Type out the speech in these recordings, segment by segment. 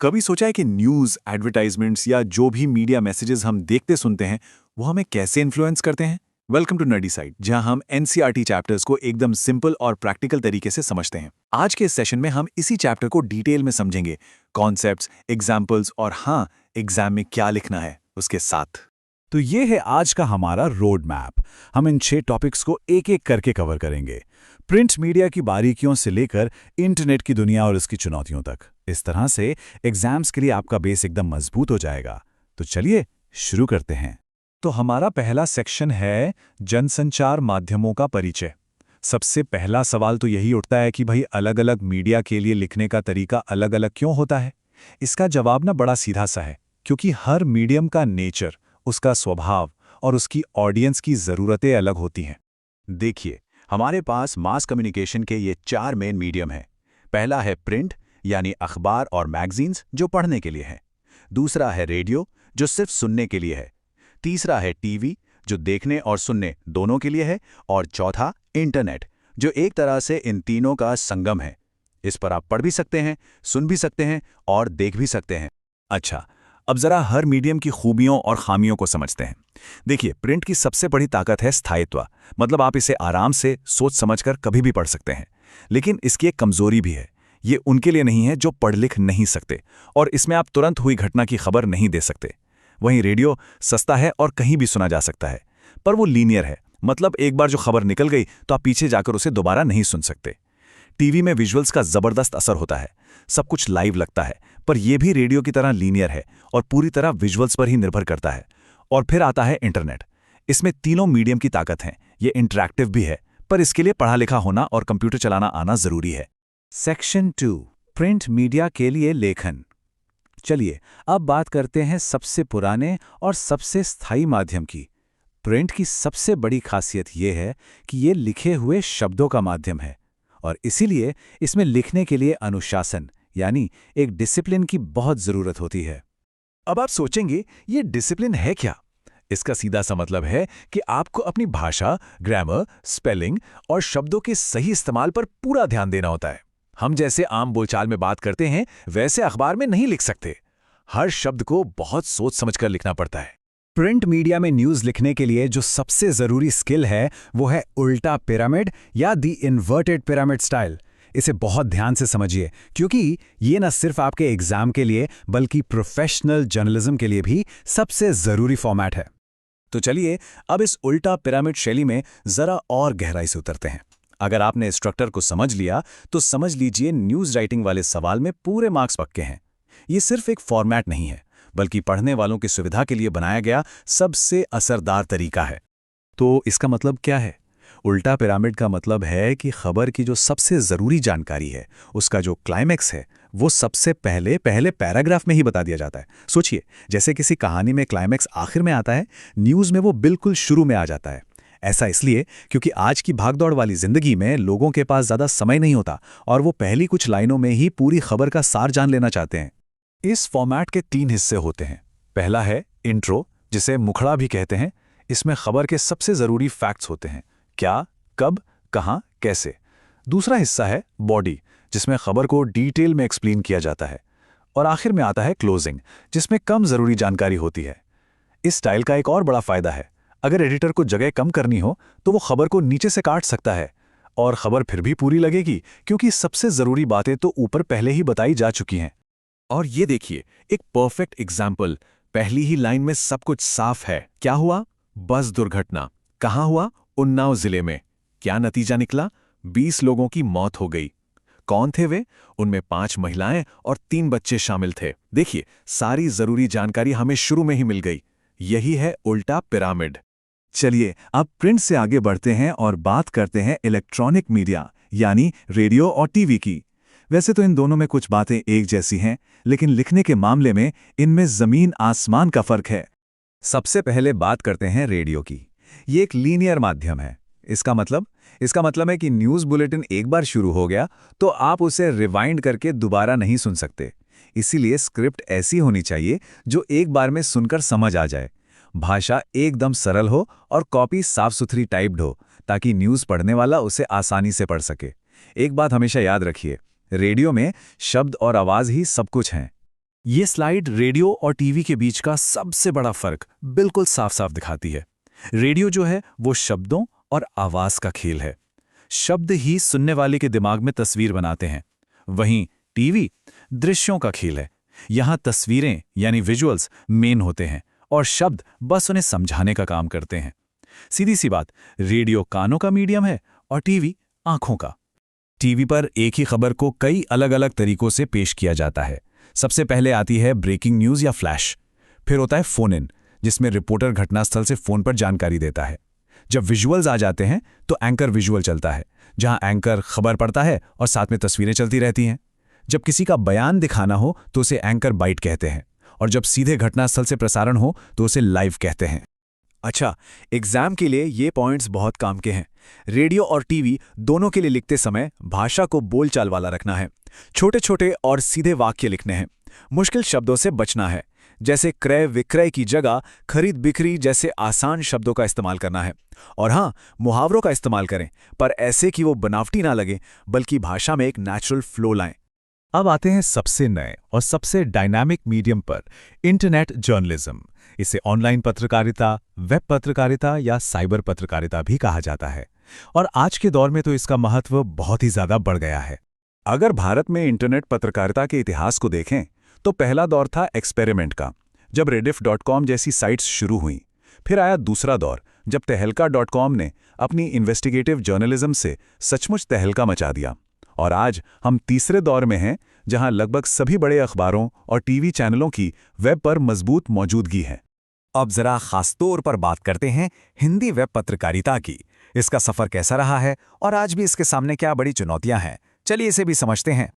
कभी सोचा है कि न्यूज़, एडवर्टाइजमेंट्स या जो भी मीडिया मैसेजेस हम देखते सुनते हैं, वो हमें कैसे इन्फ्लुएंस करते हैं? वेलकम टू नर्डी साइड, जहां हम एनसीईआरटी चैप्टर्स को एकदम सिंपल और प्रैक्टिकल तरीके से समझते हैं। आज के इस सेशन में हम इसी चैप्टर को डिटेल में समझेंगे, कॉन्सेप्ट्स, एग्जाम्पल्स और हाँ, एग्जाम में क्या लिखना है उसके साथ। तो ये है आज का हमारा रोड मैप। हम इन 6 टॉपिक्स को एक एक करके कवर करेंगे। प्रिंट मीडिया की बारीकियों से लेकर इंटरनेट की दुनिया और उसकी चुनौतियों तक। इस तरह से एग्जाम्स के लिए आपका बेस एकदम मजबूत हो जाएगा। तो चलिए शुरू करते हैं। तो हमारा पहला सेक्शन है जनसंचार माध्यमों का परिचय। सबसे पहला सवाल तो यही उठता है कि भाई अलग-अलग मीडिया के लिए लिखने का तरीका अलग-अलग क्यों होता है? इसका जवाब ना बड़ा सीधा सा है, क्योंकि हर मीडियम का नेचर, उसका स्वभाव और उसकी ऑडियंस की ज़रूरतें अलग होती हैं। देखिए, हमारे पास मास कम्युनिकेशन के ये 4 मेन मीडियम हैं। पहला है प्रिंट, यानी अखबार और मैगजीन्स, जो पढ़ने के लिए है। दूसरा है रेडियो, जो सिर्फ सुनने के लिए है। तीसरा है टीवी, जो देखने और सुनने दोनों के लिए है। और चौथा इंटरनेट, जो एक तरह से इन तीनों का संगम है। इस पर आप पढ़ भी सकते हैं, सुन भी सकते हैं और देख भी सकते हैं। अच्छा, अब जरा हर मीडियम की खूबियों और खामियों को समझते हैं। देखिए, प्रिंट की सबसे बड़ी ताकत है स्थायित्व, मतलब आप इसे आराम से सोच समझकर कभी भी पढ़ सकते हैं। लेकिन इसकी एक कमजोरी भी है, ये उनके लिए नहीं है जो पढ़ लिख नहीं सकते, और इसमें आप तुरंत हुई घटना की खबर नहीं दे सकते। वहीं रेडियो सस्ता है और कहीं भी सुना जा सकता है, पर वो लीनियर है, मतलब एक बार जो खबर निकल गई तो आप पीछे जाकर उसे दोबारा नहीं सुन सकते। टीवी में विजुअल्स का जबरदस्त असर होता है, सब कुछ लाइव लगता है, पर यह भी रेडियो की तरह लीनियर है और पूरी तरह विजुअल्स पर ही निर्भर करता है। और फिर आता है इंटरनेट। इसमें तीनों मीडियम की ताकत है, ये इंटरैक्टिव भी है, पर इसके लिए पढ़ा लिखा होना और कंप्यूटर चलाना आना जरूरी है। सेक्शन 2, प्रिंट मीडिया के लिए लेखन। चलिए अब बात करते हैं सबसे पुराने और सबसे स्थायी माध्यम की। प्रिंट की सबसे बड़ी खासियत यह है कि ये लिखे हुए शब्दों का माध्यम है, और इसीलिए इसमें लिखने के लिए अनुशासन यानी एक डिसिप्लिन की बहुत जरूरत होती है। अब आप सोचेंगे, ये डिसिप्लिन है क्या? इसका सीधा सा मतलब है कि आपको अपनी भाषा, ग्रामर, स्पेलिंग और शब्दों के सही इस्तेमाल पर पूरा ध्यान देना होता है। हम जैसे आम बोलचाल में बात करते हैं, वैसे अखबार में नहीं लिख सकते। हर शब्द को बहुत सोच समझकर लिखना पड़ता है। प्रिंट मीडिया में न्यूज़ लिखने के लिए जो सबसे ज़रूरी स्किल है वो है उल्टा पिरामिड या दी इन्वर्टेड पिरामिड स्टाइल। इसे बहुत ध्यान से समझिए, क्योंकि ये न सिर्फ आपके एग्जाम के लिए बल्कि प्रोफेशनल जर्नलिज्म के लिए भी सबसे ज़रूरी फॉर्मेट है। तो चलिए अब इस उल्टा पिरामिड शैली में ज़रा और गहराई से उतरते हैं। अगर आपने स्ट्रक्चर को समझ लिया तो समझ लीजिए न्यूज़ राइटिंग वाले सवाल में पूरे मार्क्स पक्के हैं। ये सिर्फ एक फॉर्मेट नहीं है, बल्कि पढ़ने वालों की सुविधा के लिए बनाया गया सबसे असरदार तरीका है। तो इसका मतलब क्या है? उल्टा पिरामिड का मतलब है कि खबर की जो सबसे ज़रूरी जानकारी है, उसका जो क्लाइमेक्स है, वो सबसे पहले पैराग्राफ में ही बता दिया जाता है। सोचिए, जैसे किसी कहानी में क्लाइमेक्स आखिर में आता है, न्यूज़ में वो बिल्कुल शुरू में आ जाता है। ऐसा इसलिए क्योंकि आज की भागदौड़ वाली जिंदगी में लोगों के पास ज़्यादा समय नहीं होता और वो पहली कुछ लाइनों में ही पूरी खबर का सार जान लेना चाहते हैं। इस फॉर्मेट के 3 हिस्से होते हैं। पहला है इंट्रो, जिसे मुखड़ा भी कहते हैं। इसमें खबर के सबसे ज़रूरी फैक्ट्स होते हैं, क्या, कब, कहाँ, कैसे। दूसरा हिस्सा है बॉडी, जिसमें खबर को डिटेल में एक्सप्लेन किया जाता है। और आखिर में आता है क्लोजिंग, जिसमें कम ज़रूरी जानकारी होती है। इस स्टाइल का एक और बड़ा फ़ायदा है, अगर एडिटर को जगह कम करनी हो तो वो खबर को नीचे से काट सकता है और खबर फिर भी पूरी लगेगी, क्योंकि सबसे ज़रूरी बातें तो ऊपर पहले ही बताई जा चुकी हैं। और ये देखिए, एक परफेक्ट एग्जाम्पल। पहली ही लाइन में सब कुछ साफ है। क्या हुआ? बस दुर्घटना। कहाँ हुआ? उन्नाव जिले में। क्या नतीजा निकला? 20 लोगों की मौत हो गई। कौन थे वे? उनमें 5 महिलाएं और 3 बच्चे शामिल थे। देखिए, सारी जरूरी जानकारी हमें शुरू में ही मिल गई। यही है उल्टा पिरामिड। चलिए अब प्रिंट से आगे बढ़ते हैं और बात करते हैं इलेक्ट्रॉनिक मीडिया यानी रेडियो और टीवी की। वैसे तो इन दोनों में कुछ बातें एक जैसी हैं, लेकिन लिखने के मामले में इनमें जमीन आसमान का फर्क है। सबसे पहले बात करते हैं रेडियो की। ये एक लीनियर माध्यम है। इसका मतलब है कि न्यूज़ बुलेटिन एक बार शुरू हो गया तो आप उसे रिवाइंड करके दोबारा नहीं सुन सकते। इसीलिए स्क्रिप्ट ऐसी होनी चाहिए जो एक बार में सुनकर समझ आ जाए। भाषा एकदम सरल हो और कॉपी साफ सुथरी टाइप्ड हो, ताकि न्यूज़ पढ़ने वाला उसे आसानी से पढ़ सके। एक बात हमेशा याद रखिए, रेडियो में शब्द और आवाज़ ही सब कुछ हैं। ये स्लाइड रेडियो और टीवी के बीच का सबसे बड़ा फर्क बिल्कुल साफ-साफ दिखाती है। रेडियो जो है वो शब्दों और आवाज का खेल है। शब्द ही सुनने वाले के दिमाग में तस्वीर बनाते हैं। वहीं टीवी दृश्यों का खेल है। यहाँ तस्वीरें यानी विजुअल्स मेन होते हैं और शब्द बस उन्हें समझाने का काम करते हैं। सीधी सी बात, रेडियो कानों का मीडियम है और टीवी आंखों का। टीवी पर एक ही खबर को कई अलग-अलग तरीकों से पेश किया जाता है। सबसे पहले आती है ब्रेकिंग न्यूज़ या फ्लैश। फिर होता है फोन इन, जिसमें रिपोर्टर घटनास्थल से फोन पर जानकारी देता है। जब विजुअल्स आ जाते हैं तो एंकर विजुअल चलता है, जहां एंकर खबर पढ़ता है और साथ में तस्वीरें चलती रहती हैं। जब किसी का बयान दिखाना हो तो उसे एंकर बाइट कहते हैं, और जब सीधे घटनास्थल से प्रसारण हो तो उसे लाइव कहते हैं। अच्छा, एग्जाम के लिए ये पॉइंट्स बहुत काम के हैं। रेडियो और टीवी दोनों के लिए लिखते समय भाषा को बोलचाल वाला रखना है। छोटे छोटे और सीधे वाक्य लिखने हैं। मुश्किल शब्दों से बचना है, जैसे क्रय विक्रय की जगह खरीद बिक्री जैसे आसान शब्दों का इस्तेमाल करना है। और हाँ, मुहावरों का इस्तेमाल करें, पर ऐसे कि वो बनावटी ना लगे, बल्कि भाषा में एक नेचुरल फ्लो लाएं। अब आते हैं सबसे नए और सबसे डायनामिक मीडियम पर, इंटरनेट जर्नलिज्म। इसे ऑनलाइन पत्रकारिता, वेब पत्रकारिता या साइबर पत्रकारिता भी कहा जाता है। और आज के दौर में तो इसका महत्व बहुत ही ज्यादा बढ़ गया है। अगर भारत में इंटरनेट पत्रकारिता के इतिहास को देखें तो पहला दौर था एक्सपेरिमेंट का, जब rediff.com जैसी साइट्स शुरू हुईं। फिर आया दूसरा दौर, जब तहलका.com ने अपनी इन्वेस्टिगेटिव जर्नलिज्म से सचमुच तहलका मचा दिया। और आज हम तीसरे दौर में हैं, जहां लगभग सभी बड़े अखबारों और टीवी चैनलों की वेब पर मजबूत मौजूदगी है। अब जरा खास तौर पर बात करते हैं हिंदी वेब पत्रकारिता की। इसका सफर कैसा रहा है और आज भी इसके सामने क्या बड़ी चुनौतियां हैं, चलिए इसे भी समझते हैं।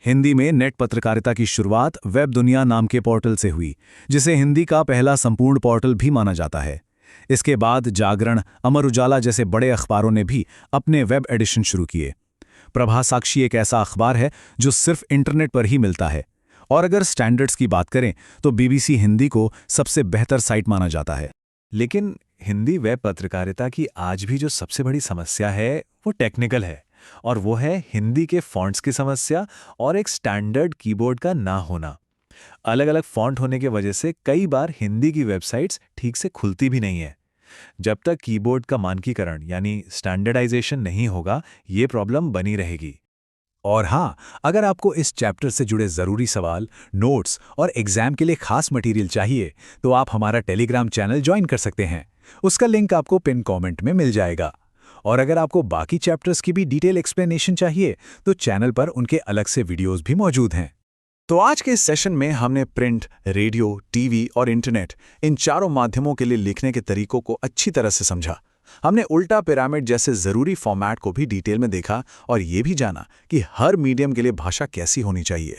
हिंदी में नेट पत्रकारिता की शुरुआत वेब दुनिया नाम के पोर्टल से हुई, जिसे हिंदी का पहला संपूर्ण पोर्टल भी माना जाता है। इसके बाद जागरण, अमर उजाला जैसे बड़े अखबारों ने भी अपने वेब एडिशन शुरू किए। प्रभा साक्षी एक ऐसा अखबार है जो सिर्फ इंटरनेट पर ही मिलता है। और अगर स्टैंडर्ड्स की बात करें तो बीबीसी हिंदी को सबसे बेहतर साइट माना जाता है। लेकिन हिंदी वेब पत्रकारिता की आज भी जो सबसे बड़ी समस्या है वो टेक्निकल है, और वो है हिंदी के फॉन्ट्स की समस्या और एक स्टैंडर्ड कीबोर्ड का ना होना। अलग अलग फॉन्ट होने की वजह से कई बार हिंदी की वेबसाइट्स ठीक से खुलती भी नहीं है। जब तक कीबोर्ड का मानकीकरण यानी स्टैंडर्डाइजेशन नहीं होगा, ये प्रॉब्लम बनी रहेगी। और हाँ, अगर आपको इस चैप्टर से जुड़े ज़रूरी सवाल, नोट्स और एग्जाम के लिए खास मटेरियल चाहिए तो आप हमारा टेलीग्राम चैनल ज्वाइन कर सकते हैं। उसका लिंक आपको पिन कमेंट में मिल जाएगा। और अगर आपको बाकी चैप्टर्स की भी डिटेल एक्सप्लेनेशन चाहिए तो चैनल पर उनके अलग से वीडियोस भी मौजूद हैं। तो आज के इस सेशन में हमने प्रिंट, रेडियो, टीवी और इंटरनेट, इन चारों माध्यमों के लिए लिखने के तरीकों को अच्छी तरह से समझा। हमने उल्टा पिरामिड जैसे ज़रूरी फॉर्मेट को भी डिटेल में देखा और ये भी जाना कि हर मीडियम के लिए भाषा कैसी होनी चाहिए।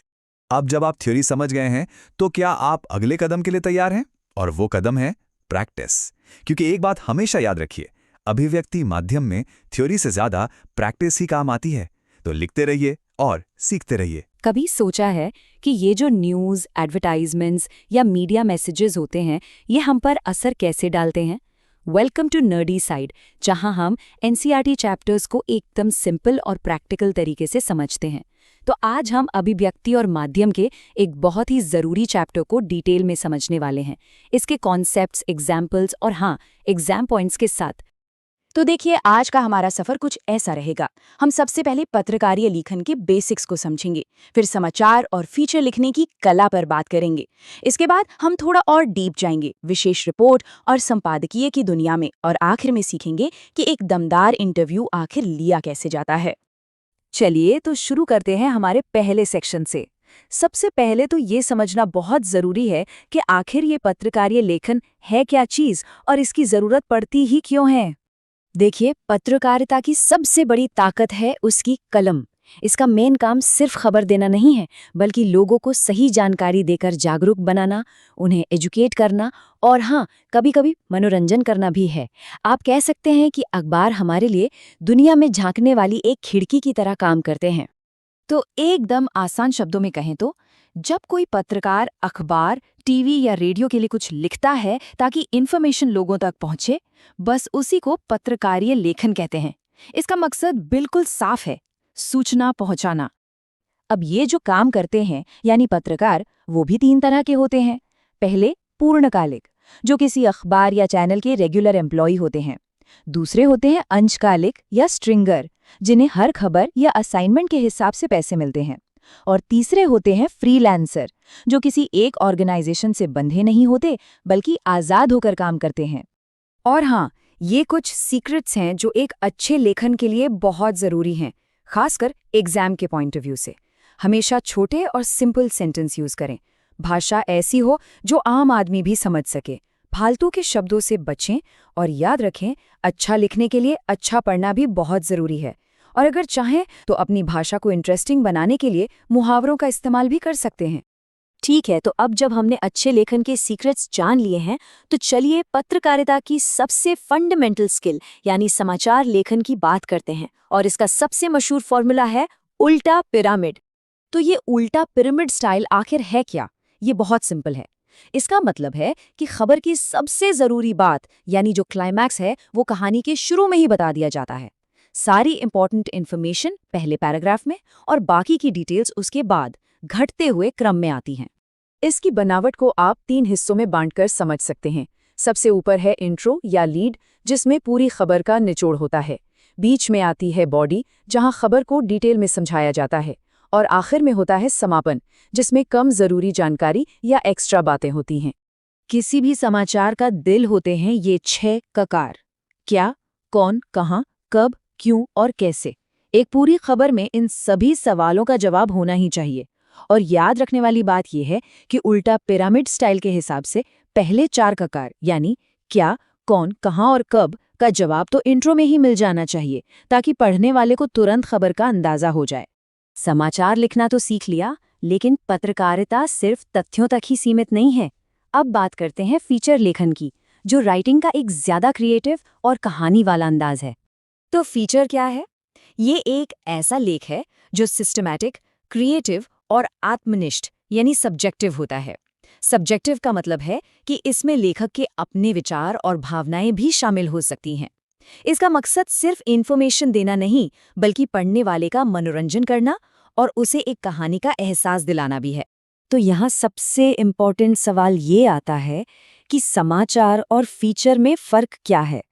अब जब आप थ्योरी समझ गए हैं तो क्या आप अगले कदम के लिए तैयार हैं? और वो कदम है प्रैक्टिस। क्योंकि एक बात हमेशा याद रखिए, अभिव्यक्ति माध्यम में थ्योरी से ज्यादा प्रैक्टिस ही काम आती है। तो लिखते रहिए और सीखते रहिए। कभी सोचा है कि ये जो न्यूज़, एडवर्टाइजमेंट्स या मीडिया मैसेजेस होते हैं, ये हम पर असर कैसे डालते हैं? वेलकम टू नर्डी साइड, जहां हम एनसीईआरटी चैप्टर्स को एकदम सिंपल और प्रैक्टिकल तरीके से समझते हैं। तो आज हम अभिव्यक्ति और माध्यम के एक बहुत ही ज़रूरी चैप्टर को डिटेल में समझने वाले हैं, इसके कॉन्सेप्ट्स, एग्जाम्पल्स और हाँ, एग्जाम पॉइंट्स के साथ। तो देखिए, आज का हमारा सफर कुछ ऐसा रहेगा। हम सबसे पहले पत्रकारीय लेखन के बेसिक्स को समझेंगे, फिर समाचार और फीचर लिखने की कला पर बात करेंगे। इसके बाद हम थोड़ा और डीप जाएंगे विशेष रिपोर्ट और संपादकीय की दुनिया में, और आखिर में सीखेंगे कि एक दमदार इंटरव्यू आखिर लिया कैसे जाता है। चलिए तो शुरू करते हैं हमारे पहले सेक्शन से। सबसे पहले तो ये समझना बहुत ज़रूरी है कि आखिर ये पत्रकारीय लेखन है क्या चीज़ और इसकी ज़रूरत पड़ती ही क्यों है। देखिए, पत्रकारिता की सबसे बड़ी ताकत है उसकी कलम। इसका मेन काम सिर्फ खबर देना नहीं है, बल्कि लोगों को सही जानकारी देकर जागरूक बनाना, उन्हें एजुकेट करना और हाँ, कभी-कभी मनोरंजन करना भी है। आप कह सकते हैं कि अखबार हमारे लिए दुनिया में झांकने वाली एक खिड़की की तरह काम करते हैं। तो एकदम आसान शब्दों में कहें तो, जब कोई पत्रकार अखबार, टीवी या रेडियो के लिए कुछ लिखता है ताकि इन्फॉर्मेशन लोगों तक पहुंचे, बस उसी को पत्रकारीय लेखन कहते हैं। इसका मकसद बिल्कुल साफ है, सूचना पहुंचाना। अब ये जो काम करते हैं यानी पत्रकार, वो भी 3 तरह के होते हैं। पहले पूर्णकालिक, जो किसी अखबार या चैनल के रेगुलर एम्प्लॉय होते हैं। दूसरे होते हैं अंशकालिक या स्ट्रिंगर, जिन्हें हर खबर या असाइनमेंट के हिसाब से पैसे मिलते हैं। और तीसरे होते हैं फ्रीलांसर, जो किसी एक ऑर्गेनाइजेशन से बंधे नहीं होते बल्कि आज़ाद होकर काम करते हैं। और हाँ, ये कुछ सीक्रेट्स हैं जो एक अच्छे लेखन के लिए बहुत ज़रूरी हैं, खासकर एग्जाम के पॉइंट ऑफ व्यू से। हमेशा छोटे और सिंपल सेंटेंस यूज़ करें। भाषा ऐसी हो जो आम आदमी भी समझ सके। फालतू के शब्दों से बचें और याद रखें, अच्छा लिखने के लिए अच्छा पढ़ना भी बहुत ज़रूरी है। और अगर चाहें तो अपनी भाषा को इंटरेस्टिंग बनाने के लिए मुहावरों का इस्तेमाल भी कर सकते हैं। ठीक है, तो अब जब हमने अच्छे लेखन के सीक्रेट्स जान लिए हैं, तो चलिए पत्रकारिता की सबसे फंडामेंटल स्किल यानी समाचार लेखन की बात करते हैं। और इसका सबसे मशहूर फॉर्मूला है उल्टा पिरामिड। तो ये उल्टा पिरामिड स्टाइल आखिर है क्या? ये बहुत सिंपल है। इसका मतलब है कि खबर की सबसे ज़रूरी बात यानी जो क्लाइमैक्स है, वो कहानी के शुरू में ही बता दिया जाता है। सारी इंपॉर्टेंट इन्फॉर्मेशन पहले पैराग्राफ में और बाकी की डिटेल्स उसके बाद घटते हुए क्रम में आती हैं। इसकी बनावट को आप 3 हिस्सों में बांटकर समझ सकते हैं। सबसे ऊपर है इंट्रो या लीड, जिसमें पूरी खबर का निचोड़ होता है। बीच में आती है बॉडी, जहां खबर को डिटेल में समझाया जाता है। और आखिर में होता है समापन, जिसमें कम ज़रूरी जानकारी या एक्स्ट्रा बातें होती हैं। किसी भी समाचार का दिल होते हैं ये 6 ककार: क्या, कौन, कहाँ, कब, क्यों और कैसे। एक पूरी खबर में इन सभी सवालों का जवाब होना ही चाहिए। और याद रखने वाली बात यह है कि उल्टा पिरामिड स्टाइल के हिसाब से पहले 4 ककार यानी क्या, कौन, कहाँ और कब का जवाब तो इंट्रो में ही मिल जाना चाहिए, ताकि पढ़ने वाले को तुरंत खबर का अंदाजा हो जाए। समाचार लिखना तो सीख लिया, लेकिन पत्रकारिता सिर्फ तथ्यों तक ही सीमित नहीं है। अब बात करते हैं फीचर लेखन की, जो राइटिंग का एक ज्यादा क्रिएटिव और कहानी वाला अंदाज है। तो फीचर क्या है? ये एक ऐसा लेख है जो सिस्टमैटिक, क्रिएटिव और आत्मनिष्ठ यानी सब्जेक्टिव होता है। सब्जेक्टिव का मतलब है कि इसमें लेखक के अपने विचार और भावनाएं भी शामिल हो सकती हैं। इसका मकसद सिर्फ इन्फॉर्मेशन देना नहीं, बल्कि पढ़ने वाले का मनोरंजन करना और उसे एक कहानी का एहसास दिलाना भी है। तो यहाँ सबसे इम्पोर्टेंट सवाल ये आता है कि समाचार और फीचर में फ़र्क क्या है।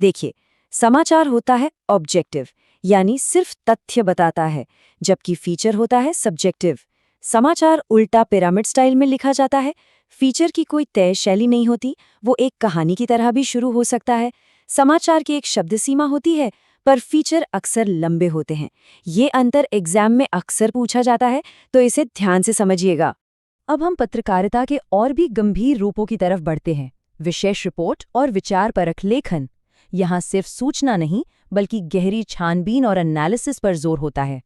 देखिए, समाचार होता है ऑब्जेक्टिव यानी सिर्फ तथ्य बताता है, जबकि फीचर होता है सब्जेक्टिव। समाचार उल्टा पिरामिड स्टाइल में लिखा जाता है। फीचर की कोई तय शैली नहीं होती, वो एक कहानी की तरह भी शुरू हो सकता है। समाचार की एक शब्द सीमा होती है, पर फीचर अक्सर लंबे होते हैं। ये अंतर एग्जाम में अक्सर पूछा जाता है, तो इसे ध्यान से समझिएगा। अब हम पत्रकारिता के और भी गंभीर रूपों की तरफ बढ़ते हैं, विशेष रिपोर्ट और विचारपरक लेखन। यहाँ सिर्फ सूचना नहीं, बल्कि गहरी छानबीन और एनालिसिस पर जोर होता है।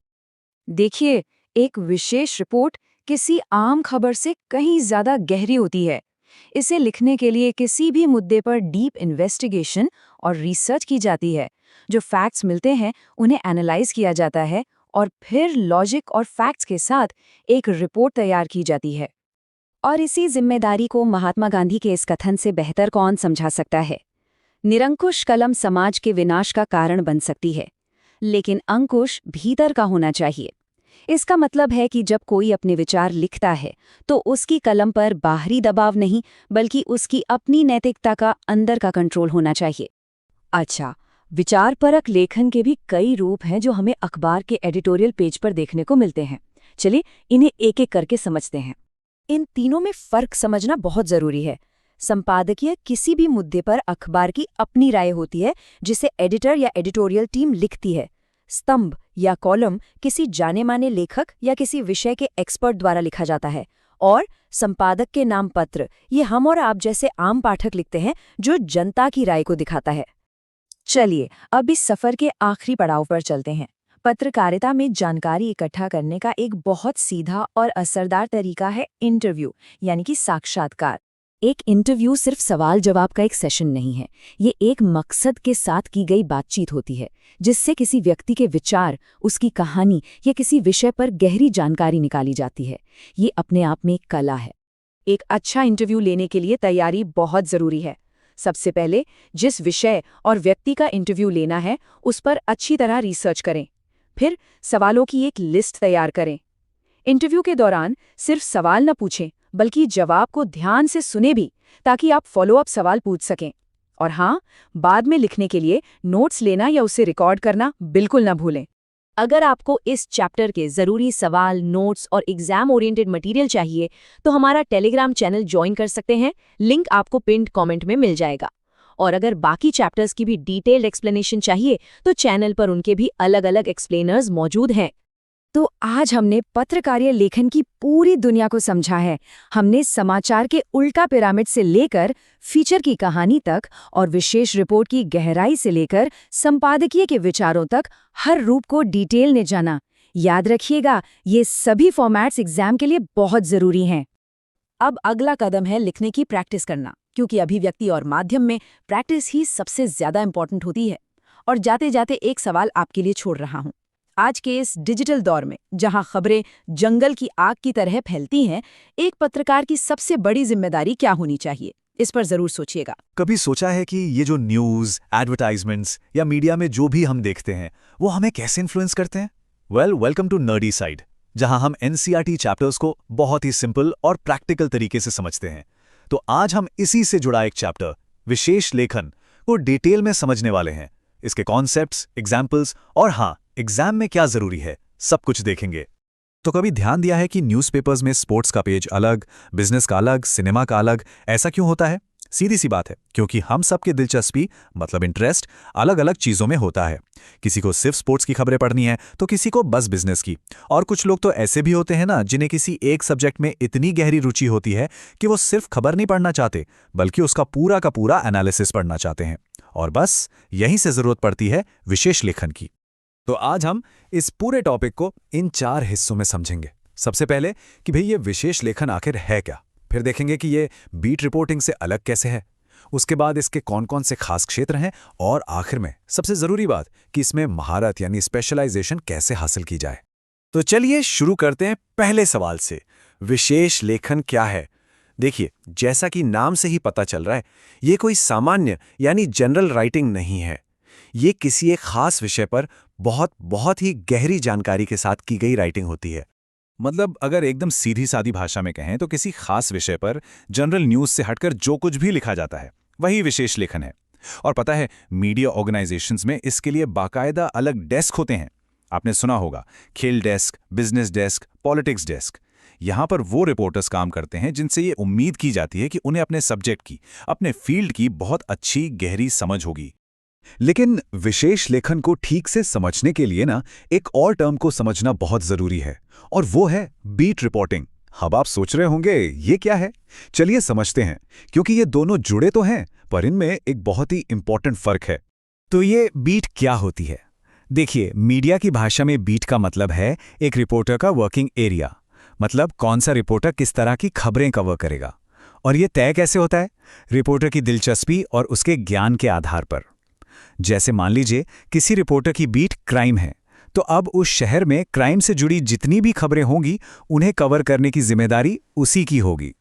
देखिए, एक विशेष रिपोर्ट किसी आम खबर से कहीं ज़्यादा गहरी होती है। इसे लिखने के लिए किसी भी मुद्दे पर डीप इन्वेस्टिगेशन और रिसर्च की जाती है। जो फैक्ट्स मिलते हैं उन्हें एनालाइज किया जाता है और फिर लॉजिक और फैक्ट्स के साथ एक रिपोर्ट तैयार की जाती है। और इसी जिम्मेदारी को महात्मा गांधी के इस कथन से बेहतर कौन समझा सकता है? निरंकुश कलम समाज के विनाश का कारण बन सकती है, लेकिन अंकुश भीतर का होना चाहिए। इसका मतलब है कि जब कोई अपने विचार लिखता है तो उसकी कलम पर बाहरी दबाव नहीं, बल्कि उसकी अपनी नैतिकता का अंदर का कंट्रोल होना चाहिए। अच्छा, विचारपरक लेखन के भी कई रूप हैं जो हमें अखबार के एडिटोरियल पेज पर देखने को मिलते हैं। चलिए इन्हें एक एक करके समझते हैं। इन तीनों में फर्क समझना बहुत जरूरी है। संपादकीय किसी भी मुद्दे पर अखबार की अपनी राय होती है, जिसे एडिटर या एडिटोरियल टीम लिखती है। स्तंभ या कॉलम किसी जाने माने लेखक या किसी विषय के एक्सपर्ट द्वारा लिखा जाता है। और संपादक के नाम पत्र ये हम और आप जैसे आम पाठक लिखते हैं, जो जनता की राय को दिखाता है। चलिए अब इस सफर के आखिरी पड़ाव पर चलते हैं। पत्रकारिता में जानकारी इकट्ठा करने का एक बहुत सीधा और असरदार तरीका है इंटरव्यू यानी कि साक्षात्कार। एक इंटरव्यू सिर्फ सवाल जवाब का एक सेशन नहीं है, ये एक मकसद के साथ की गई बातचीत होती है, जिससे किसी व्यक्ति के विचार, उसकी कहानी या किसी विषय पर गहरी जानकारी निकाली जाती है। ये अपने आप में एक कला है। एक अच्छा इंटरव्यू लेने के लिए तैयारी बहुत ज़रूरी है। सबसे पहले जिस विषय और व्यक्ति का इंटरव्यू लेना है, उस पर अच्छी तरह रिसर्च करें। फिर सवालों की एक लिस्ट तैयार करें। इंटरव्यू के दौरान सिर्फ सवाल न पूछें, बल्कि जवाब को ध्यान से सुने भी, ताकि आप फॉलोअप सवाल पूछ सकें। और हाँ, बाद में लिखने के लिए नोट्स लेना या उसे रिकॉर्ड करना बिल्कुल न भूलें। अगर आपको इस चैप्टर के ज़रूरी सवाल, नोट्स और एग्जाम ओरिएंटेड मटेरियल चाहिए, तो हमारा टेलीग्राम चैनल ज्वाइन कर सकते हैं। लिंक आपको पिन्ड कमेंट में मिल जाएगा। और अगर बाकी चैप्टर्स की भी डिटेल्ड एक्सप्लेनेशन चाहिए, तो चैनल पर उनके भी अलग-अलग एक्सप्लेनर्स मौजूद हैं। तो आज हमने पत्रकारीय लेखन की पूरी दुनिया को समझा है। हमने समाचार के उल्टा पिरामिड से लेकर फीचर की कहानी तक और विशेष रिपोर्ट की गहराई से लेकर संपादकीय के विचारों तक हर रूप को डिटेल ने जाना। याद रखिएगा, ये सभी फॉर्मेट्स एग्जाम के लिए बहुत जरूरी हैं। अब अगला कदम है लिखने की प्रैक्टिस करना, क्योंकि अभिव्यक्ति और माध्यम में प्रैक्टिस ही सबसे ज्यादा इंपॉर्टेंट होती है। और जाते जाते एक सवाल आपके लिए छोड़ रहा हूं। आज के इस डिजिटल दौर में, जहां खबरें जंगल की आग की तरह फैलती हैं, एक पत्रकार की सबसे बड़ी जिम्मेदारी क्या होनी चाहिए? इस पर जरूर सोचिएगा। कभी सोचा है कि ये जो न्यूज़, एडवर्टाइजमेंट्स या मीडिया में जो भी हम देखते हैं, वो हमें कैसे इन्फ्लुएंस करते हैं? वेलकम टू नर्डी साइड, जहां हम एनसीईआरटी चैप्टर्स को बहुत ही सिंपल और प्रैक्टिकल तरीके से समझते हैं। तो आज हम इसी से जुड़ा एक चैप्टर, विशेष लेखन, को डिटेल में समझने वाले हैं। इसके कॉन्सेप्ट्स, एग्जाम्पल्स और हाँ, एग्जाम में क्या जरूरी है, सब कुछ देखेंगे। तो कभी ध्यान दिया है कि न्यूज़पेपर्स में स्पोर्ट्स का पेज अलग, बिजनेस का अलग, सिनेमा का अलग, ऐसा क्यों होता है? सीधी सी बात है, क्योंकि हम सबकी दिलचस्पी मतलब इंटरेस्ट अलग अलग चीज़ों में होता है। किसी को सिर्फ स्पोर्ट्स की खबरें पढ़नी है, तो किसी को बस बिजनेस की। और कुछ लोग तो ऐसे भी होते हैं ना, जिन्हें किसी एक सब्जेक्ट में इतनी गहरी रुचि होती है कि वो सिर्फ खबर नहीं पढ़ना चाहते, बल्कि उसका पूरा का पूरा एनालिसिस पढ़ना चाहते हैं। और बस यहीं से जरूरत पड़ती है विशेष लेखन की। तो आज हम इस पूरे टॉपिक को इन 4 हिस्सों में समझेंगे। सबसे पहले कि भाई ये विशेष लेखन आखिर है क्या, फिर देखेंगे कि ये बीट रिपोर्टिंग से अलग कैसे है, उसके बाद इसके कौन कौन से खास क्षेत्र हैं, और आखिर में सबसे जरूरी बात कि इसमें महारत यानी स्पेशलाइजेशन कैसे हासिल की जाए। तो चलिए शुरू करते हैं पहले सवाल से। विशेष लेखन क्या है? देखिए, जैसा कि नाम से ही पता चल रहा है, ये कोई सामान्य यानी जनरल राइटिंग नहीं है। ये किसी एक खास विषय पर बहुत ही गहरी जानकारी के साथ की गई राइटिंग होती है। मतलब अगर एकदम सीधी सादी भाषा में कहें तो किसी खास विषय पर जनरल न्यूज़ से हटकर जो कुछ भी लिखा जाता है, वही विशेष लेखन है। और पता है, मीडिया ऑर्गेनाइजेशंस में इसके लिए बाकायदा अलग डेस्क होते हैं। आपने सुना होगा, खेल desk, business desk, politics desk. यहाँ पर वो रिपोर्टर्स काम करते हैं जिनसे ये उम्मीद की जाती है कि उन्हें अपने सब्जेक्ट की, अपने फील्ड की बहुत अच्छी गहरी समझ होगी। लेकिन विशेष लेखन को ठीक से समझने के लिए ना, एक और टर्म को समझना बहुत जरूरी है, और वो है बीट रिपोर्टिंग। अब आप सोच रहे होंगे ये क्या है? चलिए समझते हैं, क्योंकि ये दोनों जुड़े तो हैं, पर इनमें एक बहुत ही इंपॉर्टेंट फर्क है। तो ये बीट क्या होती है? देखिए, मीडिया की भाषा में बीट का मतलब है एक रिपोर्टर का वर्किंग एरिया, मतलब कौन सा रिपोर्टर किस तरह की खबरें कवर करेगा। और ये तय कैसे होता है? रिपोर्टर की दिलचस्पी और उसके ज्ञान के आधार पर। जैसे मान लीजिए किसी रिपोर्टर की बीट क्राइम है, तो अब उस शहर में क्राइम से जुड़ी जितनी भी खबरें होंगी, उन्हें कवर करने की जिम्मेदारी उसी की होगी।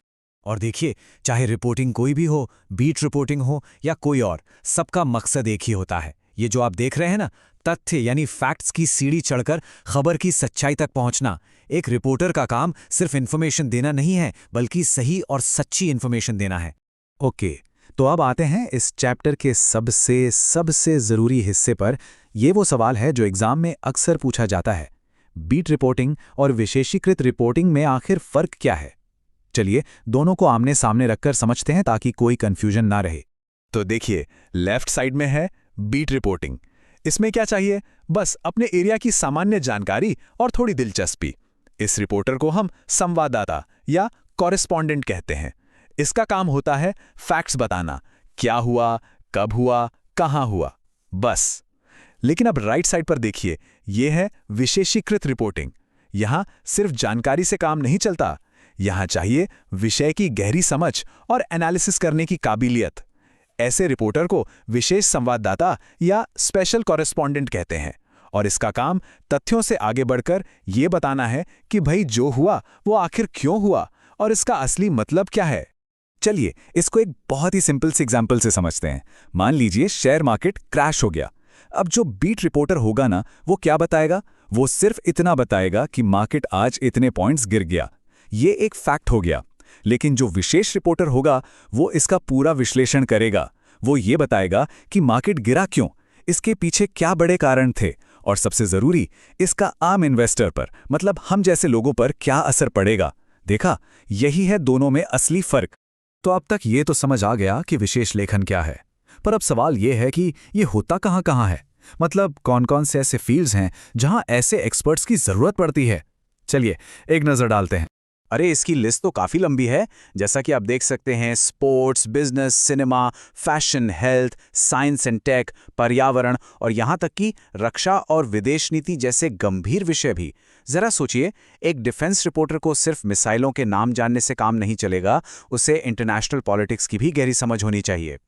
और देखिए, चाहे रिपोर्टिंग कोई भी हो, बीट रिपोर्टिंग हो या कोई और, सबका मकसद एक ही होता है। ये जो आप देख रहे हैं ना, तथ्य यानी फैक्ट्स की सीढ़ी चढ़कर खबर की सच्चाई तक पहुंचना। एक रिपोर्टर का काम सिर्फ इन्फॉर्मेशन देना नहीं है, बल्कि सही और सच्ची इन्फॉर्मेशन देना है। ओके, तो अब आते हैं इस चैप्टर के सबसे जरूरी हिस्से पर। ये वो सवाल है जो एग्जाम में अक्सर पूछा जाता है। बीट रिपोर्टिंग और विशेषीकृत रिपोर्टिंग में आखिर फर्क क्या है? चलिए दोनों को आमने सामने रखकर समझते हैं, ताकि कोई कंफ्यूजन ना रहे। तो देखिए, लेफ्ट साइड में है बीट रिपोर्टिंग। इसमें क्या चाहिए? बस अपने एरिया की सामान्य जानकारी और थोड़ी दिलचस्पी। इस रिपोर्टर को हम संवाददाता या कॉरेस्पॉन्डेंट कहते हैं। इसका काम होता है फैक्ट्स बताना, क्या हुआ, कब हुआ, कहां हुआ, बस। लेकिन अब राइट साइड पर देखिए, यह है विशेषीकृत रिपोर्टिंग। यहां सिर्फ जानकारी से काम नहीं चलता, यहां चाहिए विषय की गहरी समझ और एनालिसिस करने की काबिलियत। ऐसे रिपोर्टर को विशेष संवाददाता या स्पेशल कॉरेस्पॉन्डेंट कहते हैं, और इसका काम तथ्यों से आगे बढ़कर यह बताना है कि भाई जो हुआ वो आखिर क्यों हुआ और इसका असली मतलब क्या है। चलिए इसको एक बहुत ही सिंपल से एग्जाम्पल से समझते हैं। मान लीजिए शेयर मार्केट क्रैश हो गया। अब जो बीट रिपोर्टर होगा ना, वो क्या बताएगा? वो सिर्फ इतना बताएगा कि मार्केट आज इतने पॉइंट्स गिर गया। ये एक फैक्ट हो गया। लेकिन जो विशेष रिपोर्टर होगा वो इसका पूरा विश्लेषण करेगा। वो ये बताएगा कि मार्केट गिरा क्यों, इसके पीछे क्या बड़े कारण थे, और सबसे जरूरी, इसका आम इन्वेस्टर पर, मतलब हम जैसे लोगों पर क्या असर पड़ेगा। देखा, यही है दोनों में असली फर्क। तो अब तक ये तो समझ आ गया कि विशेष लेखन क्या है, पर अब सवाल ये है कि ये होता कहाँ है, मतलब कौन कौन से ऐसे फील्ड्स हैं जहां ऐसे एक्सपर्ट्स की जरूरत पड़ती है। चलिए एक नजर डालते हैं। अरे इसकी लिस्ट तो काफ़ी लंबी है। जैसा कि आप देख सकते हैं, sports, business, cinema, fashion, health, science and tech, पर्यावरण और यहाँ तक कि रक्षा और विदेश नीति जैसे गंभीर विषय भी। ज़रा सोचिए, एक डिफेंस रिपोर्टर को सिर्फ मिसाइलों के नाम जानने से काम नहीं चलेगा, उसे इंटरनेशनल पॉलिटिक्स की भी गहरी समझ होनी चाहिए।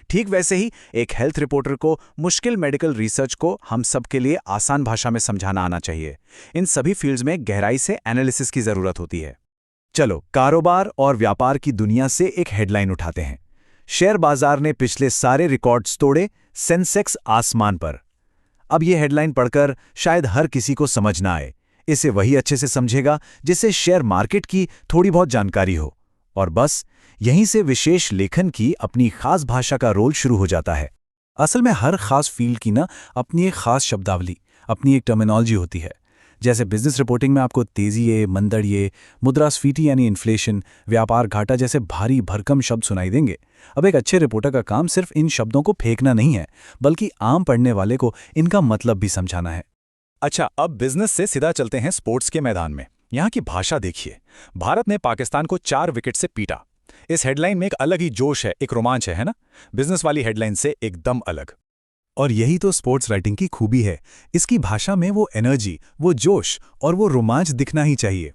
ठीक वैसे ही एक हेल्थ रिपोर्टर को मुश्किल मेडिकल रिसर्च को हम सबके लिए आसान भाषा में समझाना आना चाहिए। इन सभी फील्ड्स में गहराई से एनालिसिस की ज़रूरत होती है। चलो कारोबार और व्यापार की दुनिया से एक हेडलाइन उठाते हैं। शेयर बाजार ने पिछले सारे रिकॉर्ड्स तोड़े, सेंसेक्स आसमान पर। अब ये हेडलाइन पढ़कर शायद हर किसी को समझ ना आए। इसे वही अच्छे से समझेगा जिसे शेयर मार्केट की थोड़ी बहुत जानकारी हो। और बस यहीं से विशेष लेखन की अपनी खास भाषा का रोल शुरू हो जाता है। असल में हर खास फील्ड की ना अपनी एक खास शब्दावली, अपनी एक टर्मिनोलॉजी होती है। जैसे बिजनेस रिपोर्टिंग में आपको तेजी, मंदड़िए, मुद्रास्फीति यानी इन्फ्लेशन, व्यापार घाटा जैसे भारी भरकम शब्द सुनाई देंगे। अब एक अच्छे रिपोर्टर का काम सिर्फ इन शब्दों को फेंकना नहीं है, बल्कि आम पढ़ने वाले को इनका मतलब भी समझाना है। अच्छा, अब बिजनेस से सीधा चलते हैं स्पोर्ट्स के मैदान में। यहाँ की भाषा देखिए। भारत ने पाकिस्तान को 4 विकेट से पीटा। इस हेडलाइन में एक अलग ही जोश है, एक रोमांच है ना? बिजनेस वाली हेडलाइन से एकदम अलग। और यही तो स्पोर्ट्स राइटिंग की खूबी है। इसकी भाषा में वो एनर्जी, वो जोश और वो रोमांच दिखना ही चाहिए।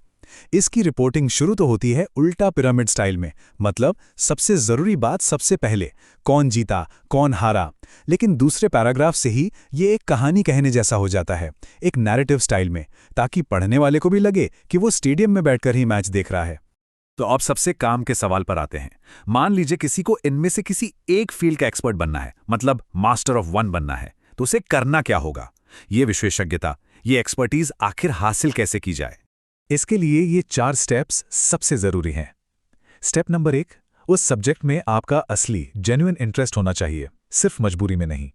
इसकी रिपोर्टिंग शुरू तो होती है उल्टा पिरामिड स्टाइल में, मतलब सबसे जरूरी बात सबसे पहले, कौन जीता, कौन हारा। लेकिन दूसरे पैराग्राफ से ही ये एक कहानी कहने जैसा हो जाता है, एक नैरेटिव स्टाइल में, ताकि पढ़ने वाले को भी लगे कि वो स्टेडियम में बैठकर ही मैच देख रहा है। तो अब सबसे काम के सवाल पर आते हैं। मान लीजिए किसी को इनमें से किसी एक फील्ड का एक्सपर्ट बनना है, मतलब मास्टर ऑफ वन बनना है, तो उसे करना क्या होगा? ये विशेषज्ञता, ये एक्सपर्टीज आखिर हासिल कैसे की जाए? इसके लिए ये 4 स्टेप्स सबसे जरूरी हैं। स्टेप नंबर 1, उस सब्जेक्ट में आपका असली जेन्युइन इंटरेस्ट होना चाहिए, सिर्फ मजबूरी में नहीं।